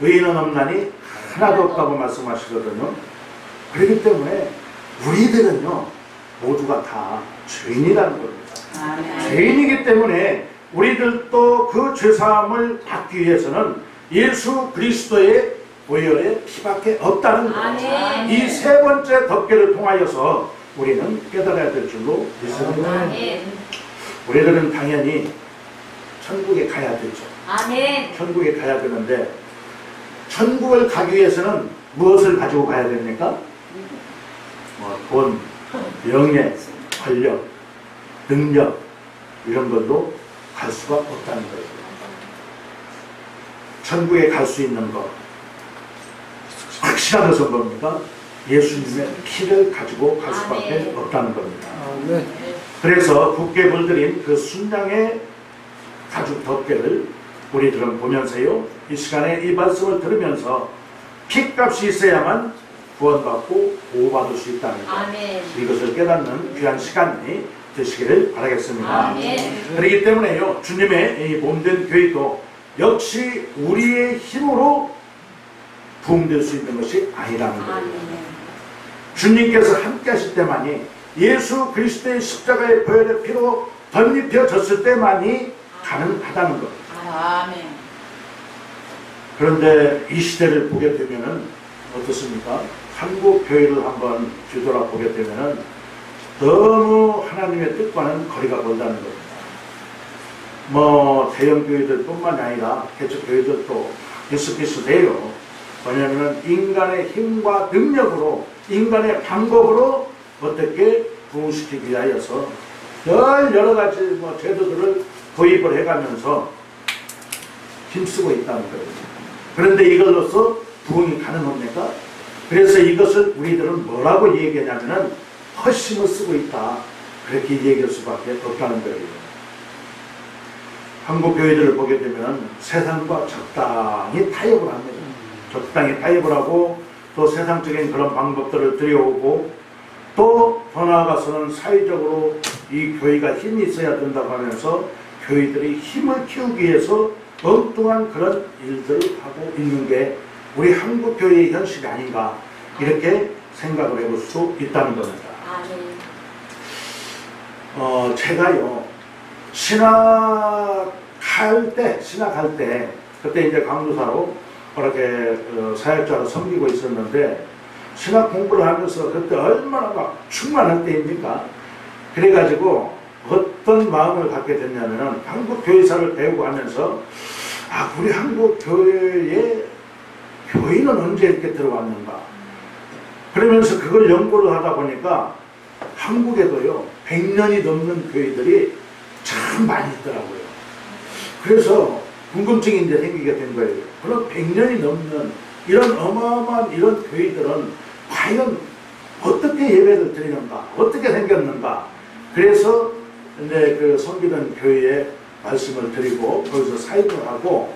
의인은 없나니 하나도 없다고 말씀하시거든요. 그렇기 때문에 우리들은요 모두가 다 죄인이라는 겁니다. 죄인이기 때문에 우리들도 그 죄사함을 받기 위해서는 예수 그리스도의 보혈의 피밖에 없다는 거예요. 이 세 번째 덮개를 통하여서 우리는 깨달아야 될 줄로 믿습니다. 우리들은 당연히 천국에 가야 되죠. 천국에 가야 되는데 천국을 가기 위해서는 무엇을 가지고 가야 됩니까? 돈, 명예, 권력, 능력 이런 걸로 갈 수가 없다는 거예요. 천국에 갈 수 있는 것 확실한 것은 뭡니까? 예수님의 피를 가지고 갈 수밖에 없다는 겁니다. 그래서 굳게 물들인 그 순양의 가죽 덮개를 우리들은 보면서요, 이 시간에 이 말씀을 들으면서 피값이 있어야만 구원받고 보호받을 수 있다는 것, 이것을 깨닫는 귀한 시간이 되시기를 바라겠습니다. 그렇기 때문에요, 주님의 이 몸된 교회도 역시 우리의 힘으로 부흥될 수 있는 것이 아니라는 거예요. 주님께서 함께 하실 때만이, 예수 그리스도의 십자가의 보혈의 피로 덧입혀졌을 때만이 가능하다는 겁니다. 그런데 이 시대를 보게 되면은 어떻습니까? 한국 교회를 한번 뒤돌아보게 되면은 너무 하나님의 뜻과는 거리가 멀다는 겁니다. 뭐 대형 교회들뿐만 아니라 개척 교회들도 비슷비슷해요. 왜냐하면 인간의 힘과 능력으로, 인간의 방법으로 어떻게 부흥시키기 위하여서 여러 가지 뭐 제도들을 도입을 해가면서 힘쓰고 있다는 거예요. 그런데 이걸로써 부흥이 가능합니까? 그래서 이것을 우리들은 뭐라고 얘기하냐면은 허심을 쓰고 있다. 그렇게 얘기할 수밖에 없다는 거예요. 한국 교회들을 보게 되면 세상과 적당히 타협을 합니다. 적당히 타협을 하고 또 세상적인 그런 방법들을 들여오고 또 더 나아가서는 사회적으로 이 교회가 힘이 있어야 된다고 하면서 교회들이 힘을 키우기 위해서 엉뚱한 그런 일들을 하고 있는 게 우리 한국 교회의 현실이 아닌가 이렇게 생각을 해볼 수 있다는 겁니다. 제가요 신학할 때 그때 이제 강도사로 그렇게 사역자로 섬기고 있었는데 신학 공부를 하면서 그때 얼마나 막 충만할 때입니까? 그래가지고 어떤 마음을 갖게 됐냐면은 한국 교회사를 배우고 하면서 우리 한국 교회에 교인은 언제 이렇게 들어왔는가? 그러면서 그걸 연구를 하다 보니까 한국에도요 100년이 넘는 교회들이 참 많이 있더라고요. 그래서 궁금증이 이제 생기게 된 거예요. 그럼 100년이 넘는 이런 어마어마한 이런 교회들은 과연 어떻게 예배를 드리는가? 어떻게 생겼는가? 그래서 이제 그 섬기던 교회에 말씀을 드리고 거기서 사역을 하고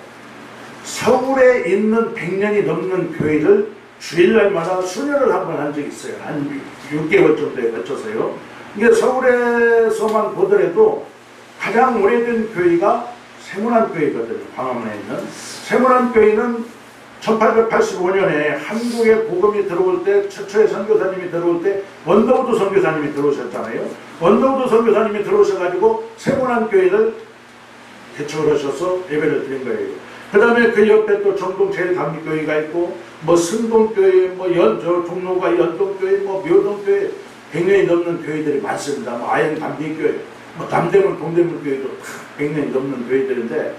서울에 있는 100년이 넘는 교회를 주일날마다 수련을 한 번 한 적이 있어요. 한 6개월 정도에 거쳐서요. 이게 서울에서만 보더라도 가장 오래된 교회가 세문안교회거든요. 광화문에 있는 세문안교회는 1885년에 한국에 복음이 들어올 때 최초의 선교사님이 들어올 때 원더우드 선교사님이 들어오셨잖아요. 원더우드 선교사님이 들어오셔가지고 세문안교회를 개척을 하셔서 예배를 드린 거예요. 그 다음에 그 옆에 또 정동 제일감리교회가 있고 뭐 승동교회, 뭐 종로가 연동교회, 뭐 묘동교회 100년이 넘는 교회들이 많습니다. 뭐 아현감리교회, 뭐 남대문 동대문교회도 100년이 넘는 교회들인데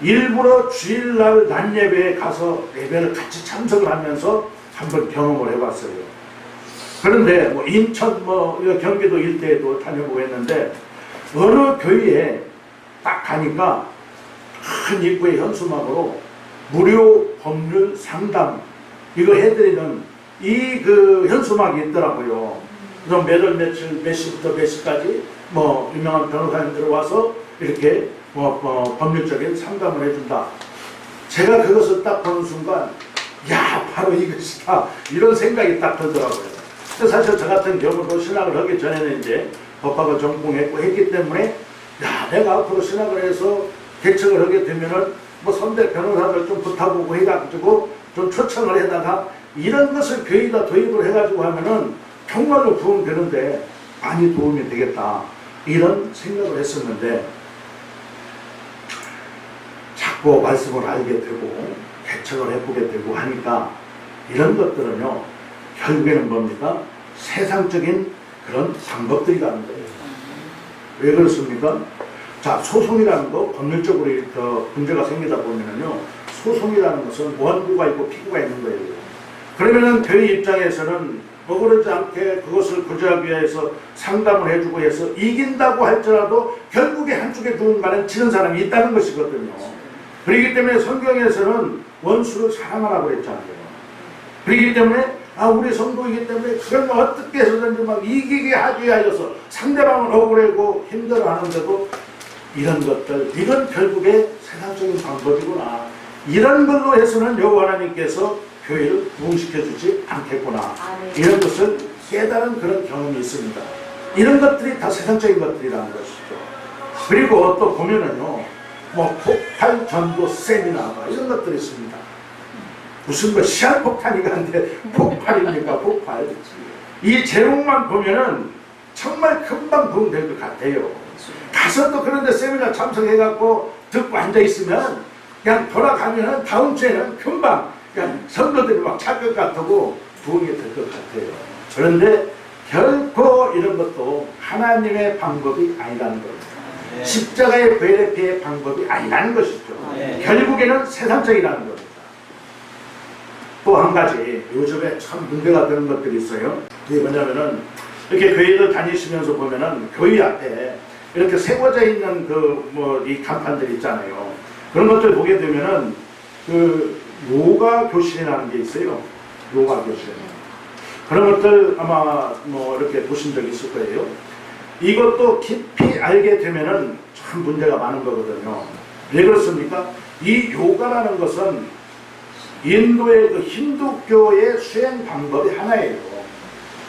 일부러 주일날 낮 예배에 가서 예배를 같이 참석을 하면서 한번 경험을 해봤어요. 그런데 뭐 인천 뭐 경기도 일대에도 다녀보고 했는데 어느 교회에 딱 가니까 큰 입구의 현수막으로 무료 법률 상담 이거 해드리는 이 그 현수막이 있더라고요. 그래서 몇월 며칠 몇 시부터 몇 시까지 뭐 유명한 변호사님들 와서 이렇게 법률적인 상담을 해준다. 제가 그것을 딱 보는 순간 야 바로 이것이다 이런 생각이 딱 들더라고요. 근데 사실 저 같은 경우도 신학을 하기 전에는 이제 법학을 전공했고 했기 때문에 야 내가 앞으로 신학을 해서 개척을 하게 되면은 뭐 선배 변호사들 좀 붙어보고 해가지고 좀 초청을 해다가 이런 것을 교회에다 도입을 해가지고 하면은 정말로 부흥되는데 많이 도움이 되겠다 이런 생각을 했었는데 자꾸 말씀을 알게 되고 개척을 해보게 되고 하니까 이런 것들은요 결국에는 뭡니까? 세상적인 그런 방법들이라는 거예요. 왜 그렇습니까? 자, 소송이라는 거 법률적으로 문제가 생기다 보면은요 소송이라는 것은 원고가 있고 피고가 있는 거예요. 그러면은 교회 입장에서는 억울하지 않게 그것을 구제하기 위해서 상담을 해주고 해서 이긴다고 할지라도 결국에 한쪽에 누군가는 지는 사람이 있다는 것이거든요. 그렇기 때문에 성경에서는 원수를 사랑하라고 했잖아요. 그렇기 때문에 우리 성도이기 때문에 그걸 어떻게 해서든지 막 이기게 하기 위하여서 상대방을 억울하고 힘들어하는데도 이런 것들 이건 결국에 세상적인 방법이구나. 이런 걸로 해서는 여호와 하나님께서 교회를 부흥시켜주지 않겠구나. 이런 것을 깨달은 그런 경험이 있습니다. 이런 것들이 다 세상적인 것들이라는 것이죠. 그리고 또 보면은요 뭐 폭발 전도 세미나 이런 것들이 있습니다. 무슨 뭐 시한폭탄이가 한데 폭발입니까? 폭발. 이 제목만 보면은 정말 금방 부흥될 것 같아요. 가서 또 그런데 세미나 참석해갖고 듣고 앉아있으면 그냥 돌아가면은 다음 주에는 금방 그냥 성도들이 막 찰 것 같고 부흥이 될 것 같아요. 그런데 결코 이런 것도 하나님의 방법이 아니라는 겁니다. 네. 십자가의 베레피의 방법이 아니라는 것이죠. 네. 결국에는 세상적이라는 겁니다. 또 한 가지 요즘에 참 문제가 되는 것들이 있어요. 그게 뭐냐면은 이렇게 교회를 다니시면서 보면은 교회 앞에 이렇게 세워져 있는 이 간판들 있잖아요. 그런 것들 보게 되면은 요가 교실이라는 게 있어요. 요가 교실. 그런 것들 아마 이렇게 보신 적 있을 거예요. 이것도 깊이 알게 되면은 참 문제가 많은 거거든요. 왜 그렇습니까? 이 요가라는 것은 인도의 힌두교의 수행 방법이 하나예요.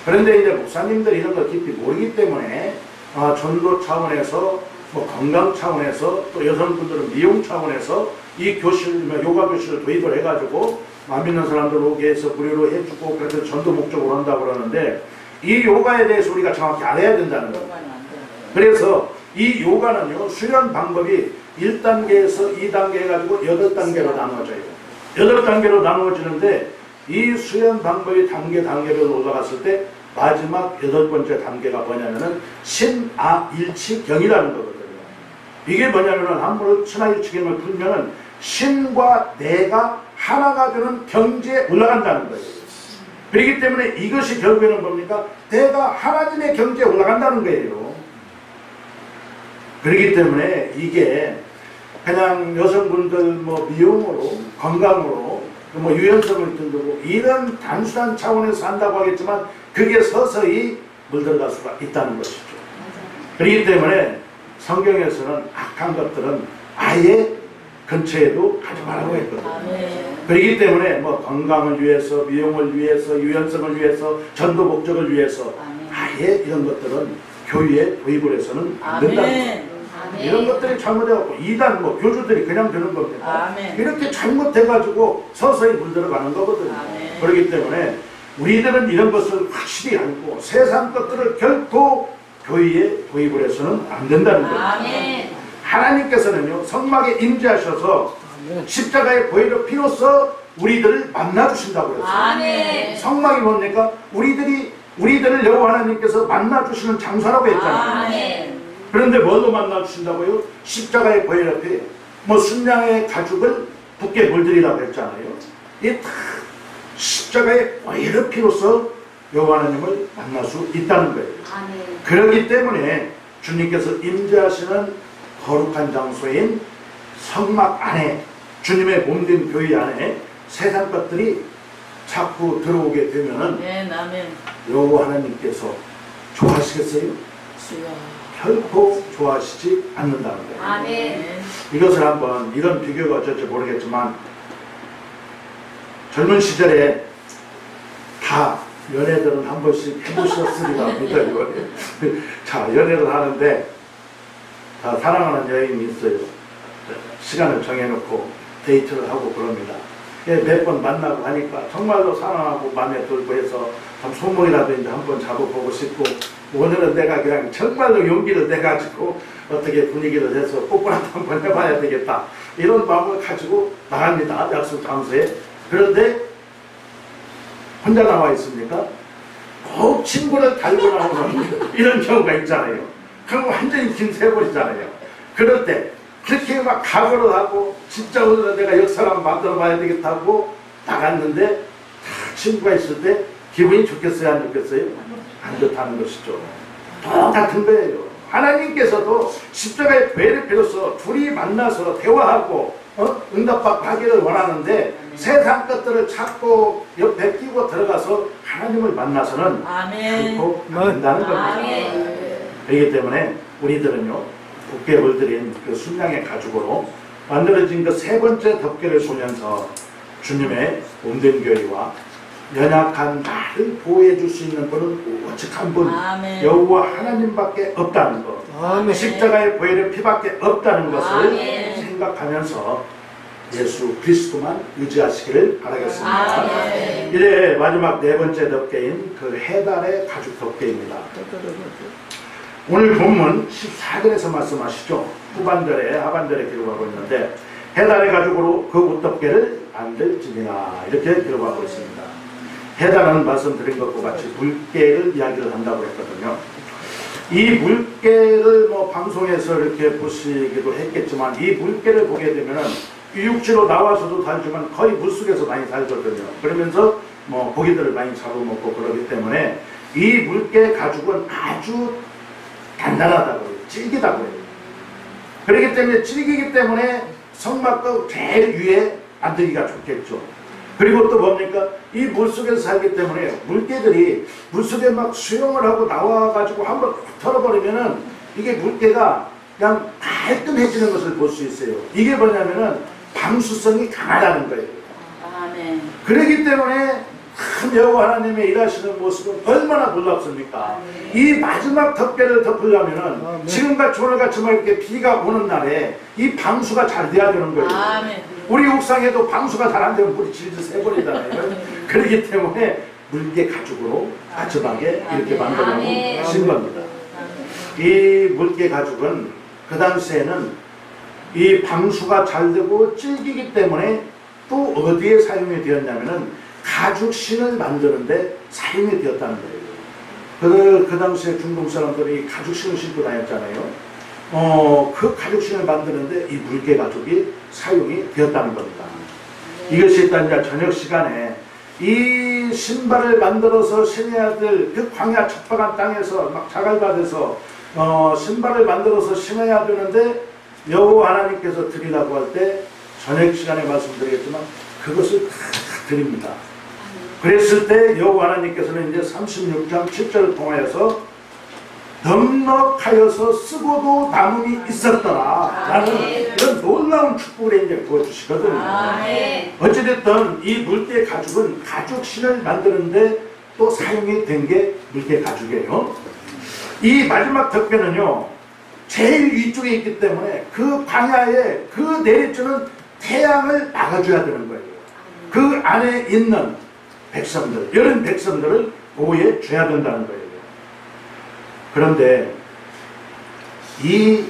그런데 이제 목사님들이 이런 걸 깊이 모르기 때문에 전도 차원에서 건강 차원에서 또 여성분들은 미용 차원에서 이 교실, 요가 교실을 도입을 해가지고 믿는 사람들 오게 해서 무료로 해주고 그래서 전도 목적으로 한다고 그러는데 이 요가에 대해서 우리가 정확히 알아야 된다는 거예요. 그래서 이 요가는요, 수련 방법이 1단계에서 2단계 해가지고 8단계로 나눠져요. 8단계로 나누어지는데 이 수련 방법이 단계별로 올라갔을 때 마지막 8번째 단계가 뭐냐면은 신아일치경이라는 거거든요. 이게 뭐냐면은 한번 신아일치경을 풀면은 신과 내가 하나가 되는 경지에 올라간다는 거예요. 그렇기 때문에 이것이 결국에는 뭡니까? 내가 하나님의 경지에 올라간다는 거예요. 그렇기 때문에 이게 그냥 여성분들 미용으로 건강으로 유연성을 든다고 이런 단순한 차원에서 한다고 하겠지만 그게 서서히 물들어갈 수가 있다는 것이죠. 그렇기 때문에 성경에서는 악한 것들은 아예 근처에도 가지 말라고 했거든요. 그렇기 때문에 건강을 위해서, 미용을 위해서, 유연성을 위해서, 전도 목적을 위해서 아예 이런 것들은 교회에 도입을 해서는 안 된다는 거예요. 이런 것들이 잘못해갖고 이단 교주들이 그냥 되는 겁니다. 이렇게 잘못해가지고 서서히 물들어가는 거거든요. 그렇기 때문에 우리들은 이런 것을 확실히 알고 세상 것들을 결코 교회에 도입을 해서는 안 된다는 거예요. 하나님께서는요, 성막에 임재하셔서 십자가의 보혈의 피로써 우리들을 만나주신다고 그랬어요. 성막이 뭡니까? 우리들을 여호와 하나님께서 만나주시는 장소라고 했잖아요. 그런데 뭘로 만나주신다고요? 십자가의 보혈 앞에 순양의 가죽을 붓게 물들이라고 했잖아요. 이 다 십자가의 보혈의 피로써 여호와 하나님을 만날 수 있다는 거예요. 그렇기 때문에 주님께서 임재하시는 거룩한 장소인 성막 안에, 주님의 몸된 교회 안에 세상 것들이 자꾸 들어오게 되면은 여호와 하나님께서 좋아하시겠어요? 결코 좋아하시지 않는다는 거예요. 이것을 한번, 이런 비교가 어쩔지 모르겠지만 젊은 시절에 다 연애들은 한 번씩 해보셨으리라 믿어요. 자, 연애를 하는데 사랑하는 여인이 있어요. 시간을 정해놓고 데이트를 하고 그럽니다. 몇 번 만나고 하니까 정말로 사랑하고 마음에 들고 해서 참 소문이라도 이제 한번 잡아보고 싶고, 오늘은 내가 그냥 정말로 용기를 내가지고 어떻게 분위기를 해서 뽀뽀라도 한번 해봐야 되겠다, 이런 마음을 가지고 나갑니다. 약속 장소에. 그런데 혼자 나와 있습니까? 꼭 친구를 달고 나오는 이런 경우가 있잖아요. 그럼 완전히 김새버리잖아요. 그럴 때 그렇게 막 각오를 하고 진짜 오늘은 내가 역사를 만들어 봐야 되겠다고 나갔는데 친구가 있을 때 기분이 좋겠어요, 안 좋겠어요? 안 좋다는 것이죠. 똑같은 거예요. 하나님께서도 십자가의 배를 빌어서 둘이 만나서 대화하고 응답하기를 원하는데 세상 것들을 찾고 옆에 끼고 들어가서 하나님을 만나서는 결코 안 된다는 겁니다. 그렇기 때문에 우리들은요, 붓게 물들인 그 순양의 가죽으로 만들어진 그 세 번째 덮개를 보면서 주님의 몸된 교회와 연약한 나를 보호해 줄 수 있는 분은 오직한 분, 여호와 하나님밖에 없다는 것, 십자가의 보혈의 피밖에 없다는 것을 생각하면서 예수 그리스도만 의지하시기를 바라겠습니다. 이제 마지막 네 번째 덮개인 그 해달의 가죽 덮개입니다. 오늘 본문 14절에서 말씀하시죠. 후반절에 하반절에 기록하고 있는데, 해달의 가죽으로 그 옷덮개를 만들지니라, 이렇게 기록하고 있습니다. 해달은 말씀드린 것과 같이 물개를 이야기를 한다고 했거든요. 이 물개를 방송에서 이렇게 보시기도 했겠지만, 이 물개를 보게 되면은 육지로 나와서도 살지만 거의 물속에서 많이 살거든요. 그러면서 고기들을 많이 잡아먹고 그러기 때문에 이 물개 가죽은 아주 단단하다고 해요. 질기다고 해요. 그렇기 때문에 질기기 때문에 성막도 제일 위에 만들기가 좋겠죠. 그리고 또 뭡니까? 이 물속에서 살기 때문에 물개들이 물속에 막 수영을 하고 나와가지고 한번 털어버리면은 이게 물개가 그냥 깔끔해지는 것을 볼 수 있어요. 이게 뭐냐면은 방수성이 강하다는 거예요. 아멘. 그렇기 때문에 참 여호와 하나님의 일하시는 모습은 얼마나 놀랍습니까? 이 마지막 덮개를 덮으려면은 지금같이 오늘같이 이렇게 비가 오는 날에 이 방수가 잘 돼야 되는 거예요. 아멘. 우리 옥상에도 방수가 잘 안 되면 물이 질질 새버리잖아요. 그렇기 때문에 물개 가죽으로 마지막에 이렇게 만들어 놓으신 겁니다. 이 물개 가죽은 그 당시에는 이 방수가 잘 되고 질기기 때문에 또 어디에 사용이 되었냐면은 가죽신을 만드는데 사용이 되었다는 거예요. 그 당시에 중동 사람들이 가죽신을 신고 다녔잖아요. 그 가죽신을 만드는데 이 물개 가죽이 사용이 되었다는 겁니다. 이것이 일단 이제 저녁 시간에 이 신발을 만들어서 신어야 될 그 광야 척박한 땅에서 막 자갈밭에서 신발을 만들어서 신어야 되는데 여호와 하나님께서 드리라고 할 때 저녁 시간에 말씀드리겠지만 그것을 다 드립니다. 그랬을 때 여호와 하나님께서는 이제 36장 7절을 통하여서 넉넉하여서 쓰고도 남음이 있었더라 라는 이런 놀라운 축복을 이제 부어주시거든요. 어찌됐든 이 물개 가죽은 가죽신을 만드는데 또 사용이 된 게 물개 가죽이에요. 이 마지막 덮개는요 제일 위쪽에 있기 때문에 그 광야에 그 내리쬐는 태양을 막아줘야 되는 거예요. 그 안에 있는 백성들, 여러 백성들을 보호해 줘야 된다는 거예요. 그런데 이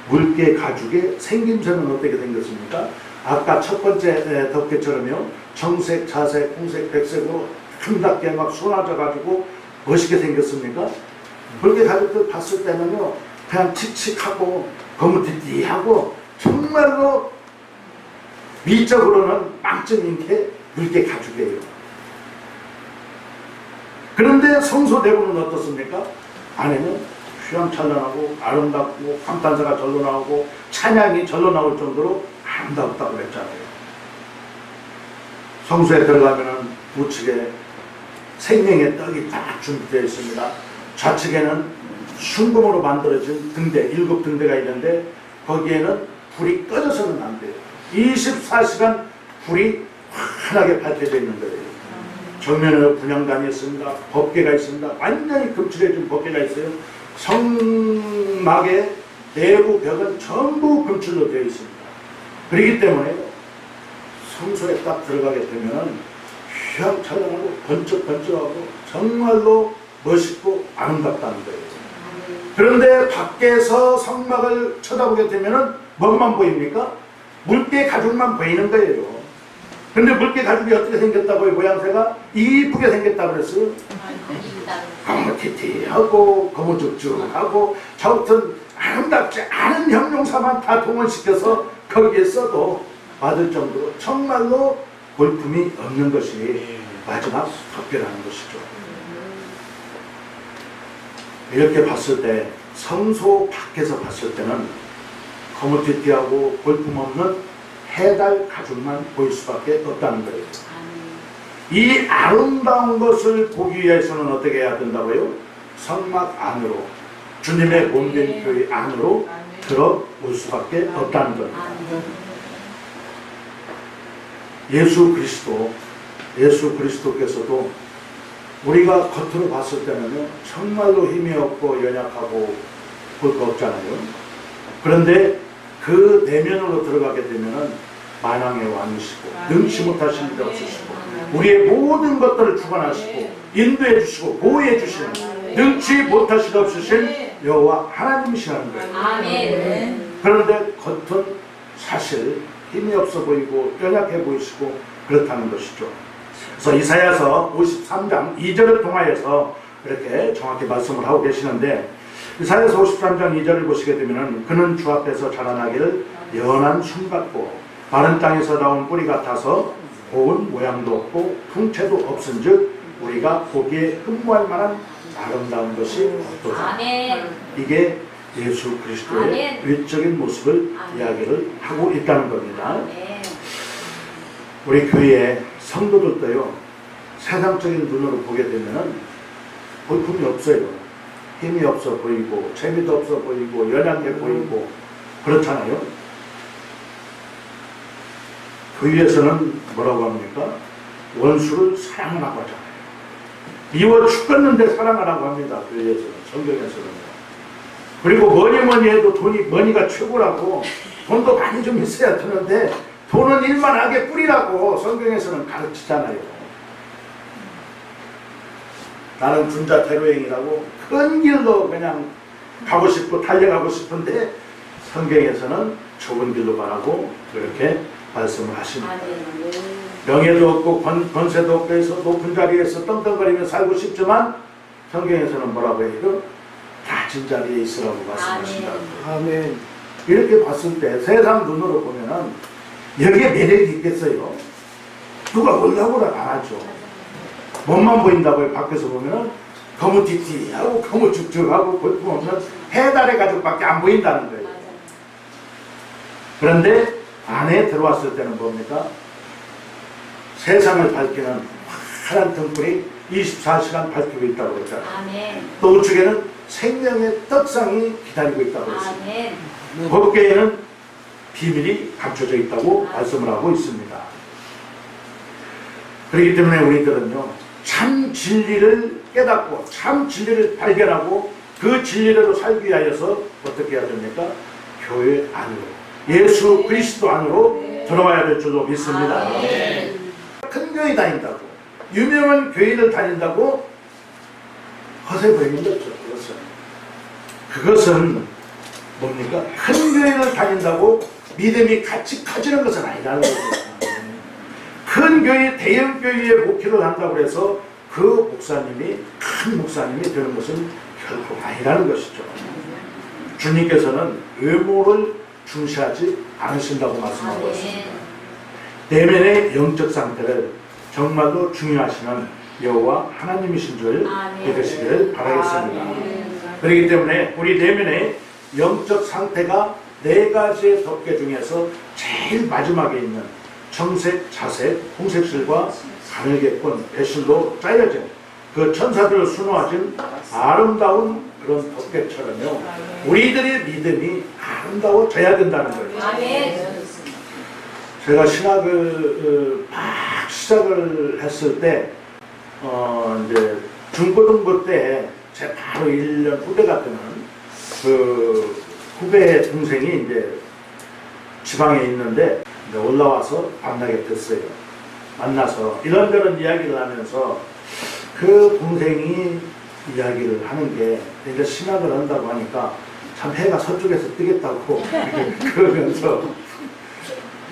물개 가죽의 생김새는 어떻게 생겼습니까? 아까 첫 번째 덮개처럼요 청색, 자색, 홍색, 백색으로 아름답게 막 쏟아져 가지고 멋있게 생겼습니까? 물개 가죽들 봤을 때는요 그냥 칙칙하고 거무튀튀하고 정말로 미적으로는 빵점인 게 물개 가죽이에요. 그런데 성소 내부는 어떻습니까? 안에는 휘황찬란하고 아름답고 감탄사가 절로 나오고 찬양이 절로 나올 정도로 아름답다고 했잖아요. 성소에 들어가면은 우측에 생명의 떡이 딱 준비되어 있습니다. 좌측에는 순금으로 만들어진 등대, 7등대가 있는데 거기에는 불이 꺼져서는 안 돼요. 24시간 불이 환하게 밝혀져 있는 거예요. 정면에 분향단이 있습니다. 법궤가 있습니다. 완전히 금칠해진 법궤가 있어요. 성막의 내부 벽은 전부 금칠로 되어 있습니다. 그렇기 때문에 성소에 딱 들어가게 되면 휘황찬란하고 번쩍번쩍하고 정말로 멋있고 아름답다는 거예요. 그런데 밖에서 성막을 쳐다보게 되면 뭐만 보입니까? 물개 가죽만 보이는 거예요. 근데 물개 가죽이 어떻게 생겼다고요? 모양새가 이쁘게 생겼다고 그랬어요. 거무튀튀하고 거무죽죽하고 저부터 아름답지 않은 형용사만 다 동원시켜서 거기에 써도 받을 정도로 정말로 볼품이 없는 것이 마지막 덮개라는 것이죠. 이렇게 봤을 때 성소 밖에서 봤을 때는 거무튀튀하고 볼품 없는 해달 가죽만 보일 수밖에 없다는 거예요. 이 아름다운 것을 보기 위해서는 어떻게 해야 된다고요? 성막 안으로, 주님의 몸된 교회 안으로 들어올 수밖에 없다는 겁니다. 예수 그리스도께서도 우리가 겉으로 봤을 때는 정말로 힘이 없고 연약하고 볼 거 없잖아요. 그런데 그 내면으로 들어가게 되면은 만왕의 왕이시고 능치 못하신 일 없으시고 우리의 모든 것들을 주관하시고 인도해 주시고 보호해 주시는 능치 못하신 일 없으신 여호와 하나님이시라는 거예요. 아멘. 그런데 겉은 사실 힘이 없어 보이고 연약해 보이시고 그렇다는 것이죠. 그래서 이사야서 53장 2절을 통하여서 이렇게 정확히 말씀을 하고 계시는데 이사야서 53장 2절을 보시게 되면 그는 주 앞에서 자라나기를 연한 순 같고 마른 땅에서 나온 뿌리 같아서 고운 모양도 없고 풍채도 없은즉 우리가 보기에 흠모할 만한 아름다운 것이 없도다. 이게 예수 그리스도의 아멘. 외적인 모습을 아멘. 이야기를 하고 있다는 겁니다. 아멘. 우리 교회의 성도들도요, 세상적인 눈으로 보게 되면은 볼품이 없어요. 힘이 없어 보이고, 재미도 없어 보이고, 연약해 보이고, 그렇잖아요. 교회에서는 뭐라고 합니까? 원수를 사랑하라고 하잖아요. 미워 죽겠는데 사랑하라고 합니다. 교회에서는, 성경에서는. 그리고 뭐니 해도 머니가 최고라고, 돈도 많이 좀 있어야 되는데 돈은 일만하게 뿌리라고 성경에서는 가르치잖아요. 나는 군자 대로행이라고 큰 길로 그냥 가고 싶고 달려가고 싶은데 성경에서는 좁은 길로 가라고 그렇게 말씀을 하십니다. 아멘. 명예도 없고 권세도 없고 해서 높은 자리에서 떵떵거리며 살고 싶지만 성경에서는 뭐라고 해요? 낮은 자리에 있으라고 말씀하신다고. 아멘. 이렇게 봤을 때 세상 눈으로 보면은 여기에 매력이 있겠어요? 누가 올라오라 안 하죠. 몸만 보인다고요. 밖에서 보면은 거무튀튀하고 거무죽죽하고 볼품 없는 해달의 가족밖에 안 보인다는 거예요. 그런데 안에 들어왔을 때는 뭡니까? 세상을 밝히는 파란 등불이 24시간 밝히고 있다고 그랬잖아요. 아멘. 또 우측에는 생명의 떡상이 기다리고 있다고 그랬습니다. 아멘. 법계에는 비밀이 감춰져 있다고 말씀을 하고 있습니다. 그렇기 때문에 우리들은요, 참 진리를 깨닫고 참 진리를 발견하고 그 진리대로 살기 위하여서 어떻게 해야 됩니까? 교회 안으로, 예수 그리스도 안으로 들어와야 될 줄로 믿습니다. 아멘. 큰 교회 다닌다고, 유명한 교회를 다닌다고 허세 보이는 거죠. 그것은 뭡니까? 큰 교회를 다닌다고 믿음이 같이 커지는 것은 아니라는 거죠. 큰 교회, 대형 교회에 목회를 한다고 해서 그 목사님이 큰 목사님이 되는 것은 결코 아니라는 것이죠. 주님께서는 외모를 중시하지 않으신다고 말씀하고 있습니다. 내면의 영적 상태를 정말로 중요하시는 여호와 하나님이신 줄 믿으시기를 바라겠습니다. 그렇기 때문에 우리 내면의 영적 상태가 네 가지의 덮개 중에서 제일 마지막에 있는 청색, 자색, 홍색실과 가늘게꾼, 배실로 짜여진 그 천사들을 수놓아진 아름다운 그런 덮개처럼요, 우리들의 믿음이 아름다워져야 된다는 거예요. 아멘. 제가 신학을 막 시작을 했을 때 이제 중고등부 때 제 바로 1년 후배가 되는 그 후배 동생이 이제 지방에 있는데 이제 올라와서 만나게 됐어요. 만나서 이런저런 이야기를 하면서 그 동생이 이야기를 하는 게 이제 신학을 한다고 하니까 참 해가 서쪽에서 뜨겠다고 그러면서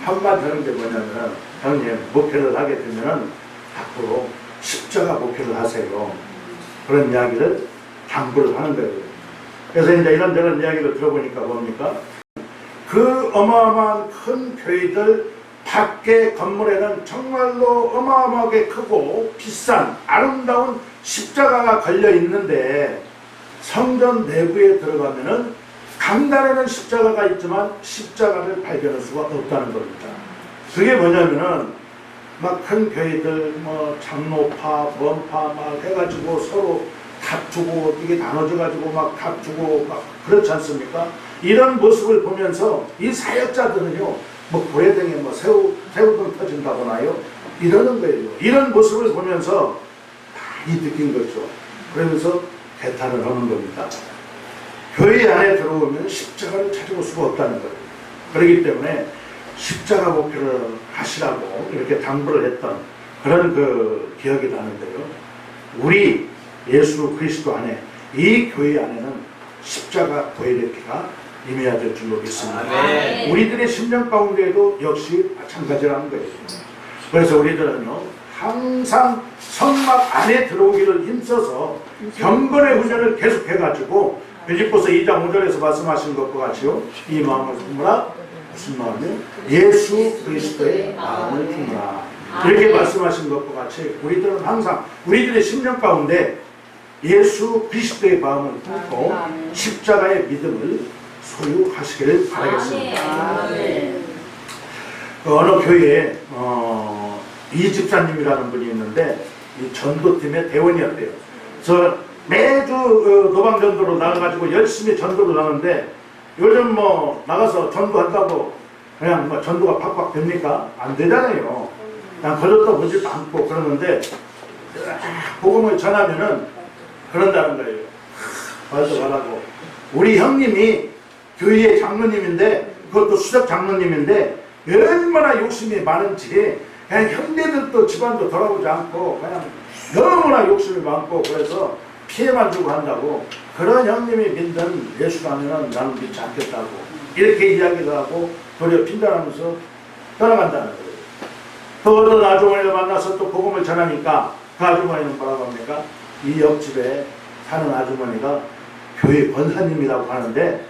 한마디 하는 게 뭐냐면, 형님 목회를 하게 되면 앞으로 십자가 목회를 하세요. 그런 이야기를 당부를 하는 거예요. 그래서 이제 이런저런 이야기를 들어보니까 뭡니까? 그 어마어마한 큰 교회들 밖에 건물에는 정말로 어마어마하게 크고 비싼 아름다운 십자가가 걸려 있는데 성전 내부에 들어가면은 강단에는 십자가가 있지만 십자가를 발견할 수가 없다는 겁니다. 그게 뭐냐면은 막 큰 교회들 뭐 장로파, 원파 막 해가지고 서로 다투고 이게 나눠져가지고 막 다투고 막 그렇지 않습니까? 이런 모습을 보면서 이 사역자들은요, 뭐 고래등에 뭐 새우등 터진다거나요, 이러는 거예요. 이런 모습을 보면서 많이 느낀 거죠. 그러면서 개탄을 하는 겁니다. 교회 안에 들어오면 십자가를 찾아볼 수가 없다는 거예요. 그렇기 때문에 십자가 목표를 하시라고 이렇게 당부를 했던 그런 그 기억이 나는데요. 우리 예수 그리스도 안에, 이 교회 안에는 십자가 보혈의피가 임해야 될 줄로 믿습니다. 아멘. 우리들의 심령 가운데에도 역시 마찬가지라는 거예요. 그래서 우리들은요, 항상 성막 안에 들어오기를 힘써서 경건의 훈련을 계속해가지고 빌립보서 2장 5절에서 말씀하신 것과 같이요, 이 마음을 품으라. 무슨 마음이요? 예수 그리스도의 마음을 품으라. 이렇게 말씀하신 것과 같이 우리들은 항상 우리들의 심령 가운데 예수 그리스도의 마음을 품고 아멘. 십자가의 믿음을 소유하시기를 바라겠습니다. 아멘. 그 어느 교회에 이 집사님이라는 분이 있는데 이 전도팀의 대원이었대요. 그래서 매주 노방전도로 나가가지고 열심히 전도를 하는데 요즘 뭐 나가서 전도한다고 그냥 뭐 전도가 팍팍 됩니까? 안 되잖아요. 그냥 거졌다 보지도 않고 그러는데 복음을 전하면은 그런다는 거예요. 말도 말하고 우리 형님이 교회의 장로님인데 그것도 수석 장로님인데 얼마나 욕심이 많은지 그냥 형제들도 집안도 돌아보지 않고 그냥 너무나 욕심이 많고 그래서 피해만 주고 한다고 그런 형님이 믿는 예수라면 나는 믿지 않겠다고 이렇게 이야기를 하고 도리어 핀잔하면서 떠나간다는 거예요. 또 어떤 아주머니를 만나서 또 복음을 전하니까 그 아주머니는 뭐라고 합니까? 이 옆집에 사는 아주머니가 교회 권사님이라고 하는데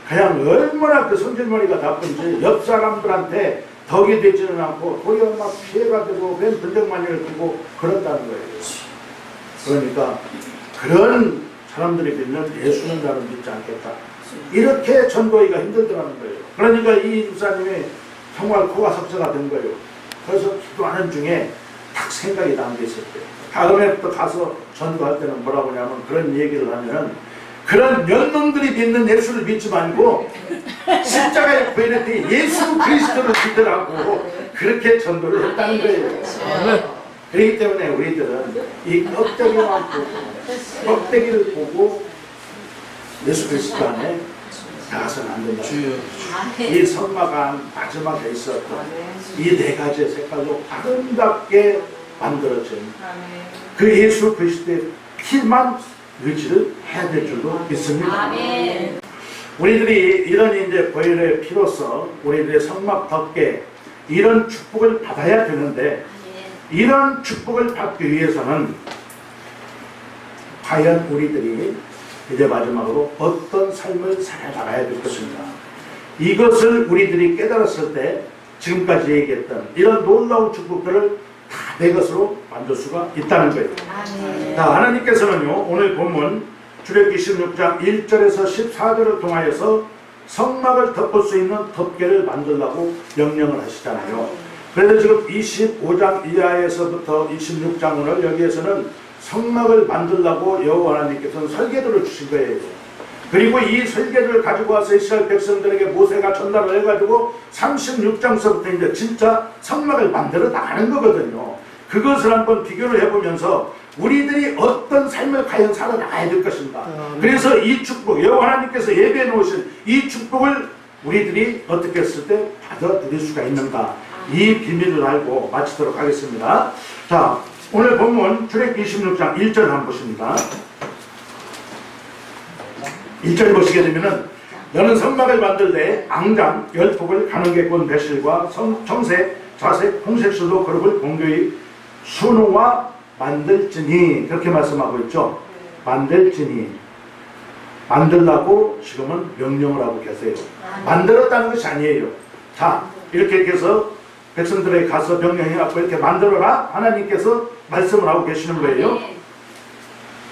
그냥 얼마나 그 성질머리가 나쁜지 옆 사람들한테 덕이 되지는 않고 도리어 막 피해가 되고 웬 분쟁만이를 두고 그런다는 거예요. 그러니까 그런 사람들이 믿는 예수는 나는 믿지 않겠다. 이렇게 전도하기가 힘들더라는 거예요. 그러니까 이 집사님이 정말 코가 석쇠가 된 거예요. 그래서 기도하는 중에 딱 생각이 난 게 있었대요. 다음에 또 가서 전도할 때는 뭐라고 하냐면 그런 얘기를 하면은 그런 연놈들이 믿는 예수를 믿지 말고 십자가에 부활했더니 예수 그리스도를 믿으라고 그렇게 전도를 했다는 거예요. 그렇기 때문에 우리들은 이 껍데기만 보고 껍데기를 보고 예수 그리스도 안에 나가서는 안 된다. 이 성마가 마지막에 있었던 이 네 가지의 색깔로 아름답게 만들어진 그 예수 그리스도의 피만 의지를 해야 될 줄로 믿습니다. 아멘. 우리들이 이런 이제 보혈의 피로서 우리들의 성막 덮게 이런 축복을 받아야 되는데 이런 축복을 받기 위해서는 과연 우리들이 이제 마지막으로 어떤 삶을 살아나가야 될 것인가. 이것을 우리들이 깨달았을 때 지금까지 얘기했던 이런 놀라운 축복들을 다 내 것으로 만들 수가 있다는 거예요. 아멘. 자, 하나님께서는요 오늘 본문 출애굽기 16장 1절에서 14절을 통하여서 성막을 덮을 수 있는 덮개를 만들라고 명령을 하시잖아요. 그래서 지금 25장 이하에서부터 26장을 여기에서는 성막을 만들라고 여호와 하나님께서는 설계도를 주신 거예요. 그리고 이 설계도를 가지고 와서 이스라엘 백성들에게 모세가 전달을 해가지고 36장서부터 이제 진짜 성막을 만들어 나가는 거거든요. 그것을 한번 비교를 해보면서 우리들이 어떤 삶을 과연 살아나가야 될 것인가. 그래서 이 축복, 여호와 하나님께서 예배해 놓으신 이 축복을 우리들이 어떻게 했을 때 받아 누릴 수가 있는가. 이 비밀을 알고 마치도록 하겠습니다. 자, 오늘 본문 출애굽기 26장 1절 한번 보십니다. 1절 보시게 되면은 너는 성막을 만들 때 앙장, 열폭을 가는개권 배실과 청색, 자색, 홍색술로 그룹을 공교히 수놓아 만들지니 그렇게 말씀하고 있죠. 만들지니 만들라고 지금은 명령을 하고 계세요. 만들었다는 것이 아니에요. 자, 이렇게 해서 백성들에게 가서 명령해갖고 이렇게 만들어라 하나님께서 말씀을 하고 계시는 거예요.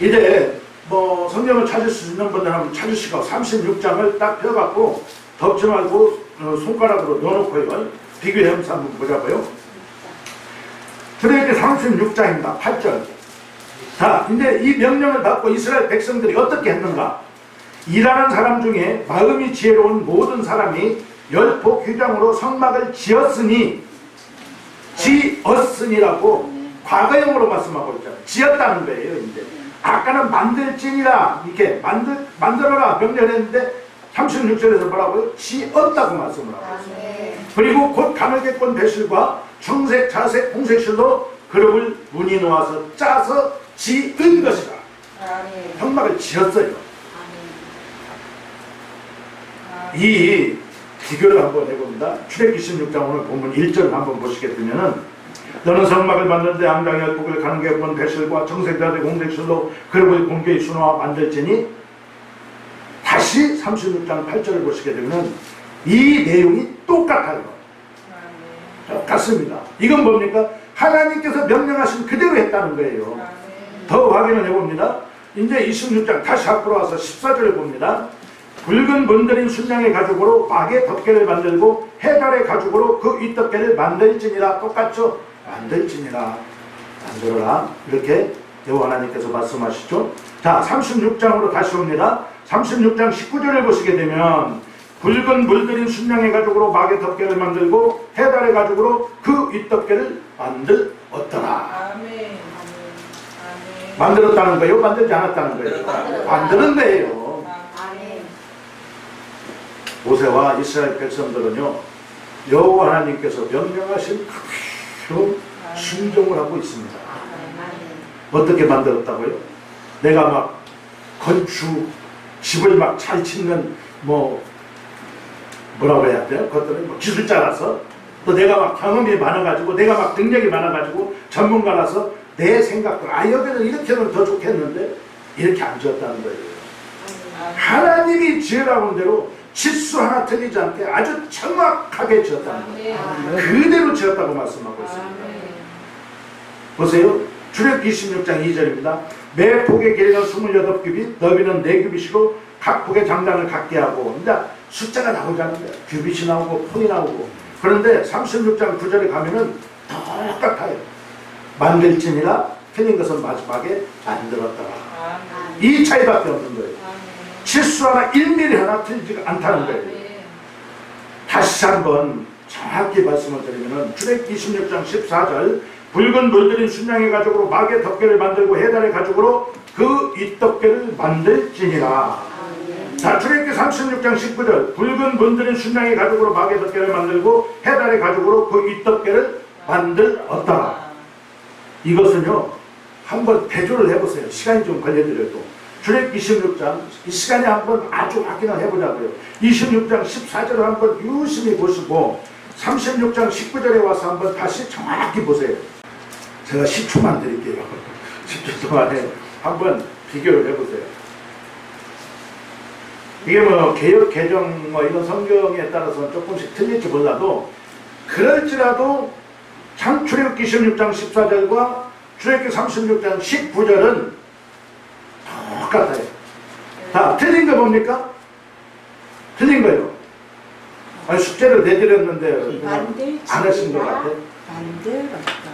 이제 뭐 성경을 찾을 수 있는 분들 한번 찾으시고 36장을 딱 펴갖고 덮지 말고 손가락으로 넣어놓고요. 비교하면서 한번 보자고요. 출애굽기 36장입니다. 8절. 자, 이제 이 명령을 받고 이스라엘 백성들이 어떻게 했는가? 일하는 사람 중에 마음이 지혜로운 모든 사람이 열폭 휘장으로 성막을 지었으니라고 과거형으로 말씀하고 있잖아요. 지었다는 거예요. 이제 아까는 만들지니라 이렇게 만들어라 명령했는데 36절에서 뭐라고요? 지었다고 말씀을 하고 있어요. 그리고 곧 가늘게꼰 배실과 청색, 자색, 홍색실로 그룹을 문이 놓아서 짜서 지은 것이다. 성막을 지었어요. 이 비교를 한번 해봅니다. 출애굽기 16장 오늘 본문 1절을 한번 보시게 되면은 너는 성막을 만드는데 앙장 열폭을 가는개꼰 배실과 청색, 자색, 홍색실로 그룹을 공교히 수놓아 만들지니 다시 36장 8절을 보시게 되면 이 내용이 똑같아요. 똑같습니다. 이건 뭡니까? 하나님께서 명령하신 그대로 했다는 거예요. 더 확인을 해봅니다. 이제 26장 다시 앞으로 와서 14절을 봅니다. 붉은 문드린 순양의 가죽으로 막의 덮개를 만들고 해달의 가죽으로 그 윗덮개를 만들지니라. 똑같죠? 만들지니라. 만들어라. 이렇게 여호와 하나님께서 말씀하시죠. 자, 36장으로 다시 옵니다. 36장 19절을 보시게 되면 붉은 물들인 순양의 가죽으로 막의 덮개를 만들고 해달의 가죽으로 그 윗덮개를 만들었더라. 아멘. 만들었다는 거예요? 만들지 않았다는 거예요? 만드는 거예요. 아멘. 모세와 이스라엘 백성들은요, 여호와 하나님께서 명령하신 그대로 순종을 하고 있습니다. 어떻게 만들었다고요? 내가 막 건축, 집을 막 잘 짓는 뭐라고 해야 돼요? 그것들은 뭐 기술자라서, 또 내가 막 경험이 많아가지고, 내가 막 능력이 많아가지고 전문가라서 내 생각도 여기는 이렇게 하면 더 좋겠는데 이렇게 안 지었다는 거예요. 하나님이 지으라고 한 대로 짓수 하나 틀리지 않게 아주 정확하게 지었다는 거예요. 그대로 지었다고 말씀하고 있습니다. 보세요. 출애굽기 26장 2절입니다. 매 폭의 길이는 28규빗, 너비는 4규빗이로 각 폭의 장단을 갖게 하고, 이제 숫자가 나오잖아요. 규빗이 나오고 폭이 나오고. 그런데 36장 9절에 가면은 똑같아요. 만들지니라. 틀린 것은 마지막에 만들었더라. 이 차이밖에 없는 거예요. 실수 하나 1mm 하나 틀리지 않다는 거예요. 다시 한번 정확히 말씀을 드리면은 출애굽기 26장 14절 붉은 물들인 순양의 가죽으로 막의 덮개를 만들고 해달의 가죽으로 그 윗덮개를 만들지니라. 자, 출애굽기 36장 19절 붉은 물들인 순양의 가죽으로 막의 덮개를 만들고 해달의 가죽으로 그 윗덮개를 만들었더라. 이것은요, 한번 대조를 해보세요. 시간이 좀 걸려드려도. 출애굽기 26장, 이 시간에 한번 아주 확인을 해보자고요. 26장 14절을 한번 유심히 보시고 36장 19절에 와서 한번 다시 정확히 보세요. 제가 10초만 드릴게요. 10초 동안에 한번 비교를 해보세요. 이게 뭐 개역 개정 뭐 이런 성경에 따라서 조금씩 틀릴지 몰라도, 그럴지라도 출애굽기 16장 14절과 출애굽기 36장 19절은 똑같아요. 다 틀린 거 뭡니까? 틀린 거예요. 아니, 숙제를 내드렸는데 안 하신 것 같아요.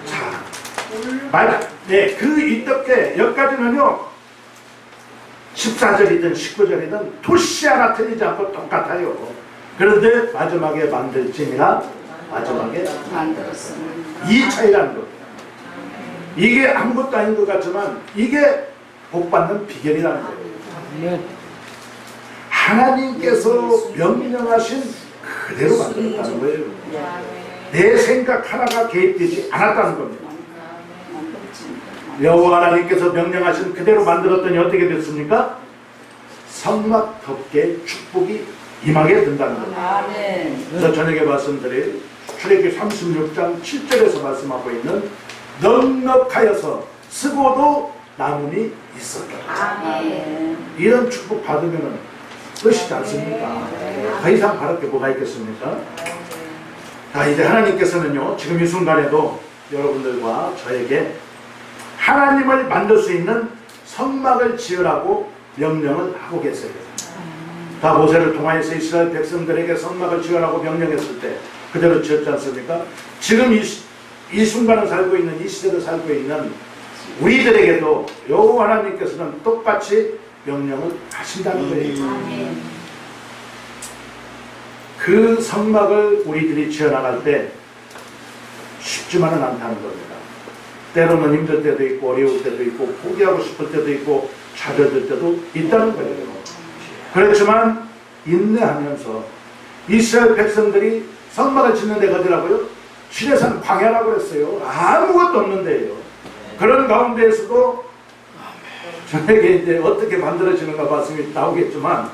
자, 네, 그 윗덮개 여기까지는요 14절이든 19절이든 토시 하나 틀리지 않고 똑같아요. 그런데 마지막에 만들지니라. 마지막에 만들었습니다. 이 차이라는 거예요. 이게 아무것도 아닌 것 같지만 이게 복받는 비결이라는 거예요. 하나님께서 명령하신 그대로 만들었다는 거예요. 내 생각 하나가 개입되지 않았다는 겁니다. 여호와 하나님께서 명령하신 그대로 만들었더니 어떻게 됐습니까? 성막 덮개 축복이 임하게 된다는 겁니다. 그래서 저녁에 말씀드릴 출애굽기 36장 7절에서 말씀하고 있는 넉넉하여서 쓰고도 남음이 있었다. 이런 축복 받으면 끝이지 않습니까? 더 이상 바랄 게 뭐가 있겠습니까? 자, 이제 하나님께서는요, 지금 이 순간에도 여러분들과 저에게 하나님을 만들 수 있는 성막을 지으라고 명령을 하고 계세요. 다 모세를 통하여서 이스라엘 백성들에게 성막을 지으라고 명령했을 때 그대로 지었지 않습니까? 지금 이 순간을 살고 있는, 이 시대를 살고 있는 우리들에게도 여호와 하나님께서는 똑같이 명령을 하신다는 거예요. 그 성막을 우리들이 지어나갈 때 쉽지만은 않다는 겁니다. 때로는 힘들 때도 있고 어려울 때도 있고 포기하고 싶을 때도 있고 좌절될 때도 있다는 거예요. 그렇지만 인내하면서 이스라엘 백성들이 성막을 짓는 데가 어디라고요? 시내산 광야라고 그랬어요. 아무것도 없는 데예요. 그런 가운데에서도 저에게 이제 어떻게 만들어지는가 말씀이 나오겠지만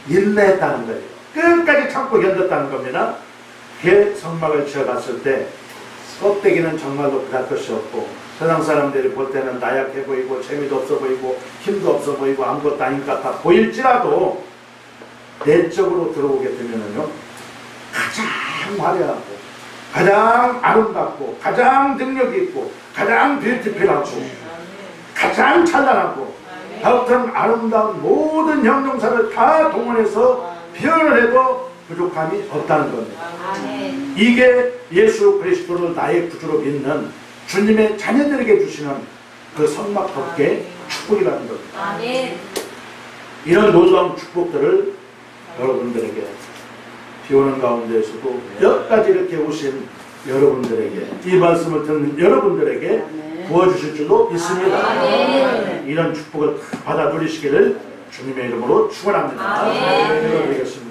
인내했다는 거예요. 끝까지 참고 견뎠다는 겁니다. 그 성막을 지어갔을 때 껍데기는 정말로 그럴 것이 없고 세상 사람들이 볼 때는 나약해 보이고 재미도 없어 보이고 힘도 없어 보이고 아무것도 아닌 것 같아 보일지라도 내적으로 들어오게 되면은요, 가장 화려하고 가장 아름답고 가장 능력이 있고 가장 뷰티풀하고 가장 찬란하고 같은 아름다운 모든 형용사를 다 동원해서 표현을 해도 부족함이 없다는 겁니다. 아멘. 이게 예수 그리스도를 나의 구주로 믿는 주님의 자녀들에게 주시는 그 성막법계 축복이라는 겁니다. 아멘. 이런 놀라운 축복들을 여러분들에게 비오는 가운데에서도 여기까지 이렇게 오신 여러분들에게, 이 말씀을 듣는 여러분들에게 부어주실 줄로 믿습니다. 아멘. 이런 축복을 받아 누리시기를 주님의 이름으로 축원합니다. 아멘. 기도드리겠습니다.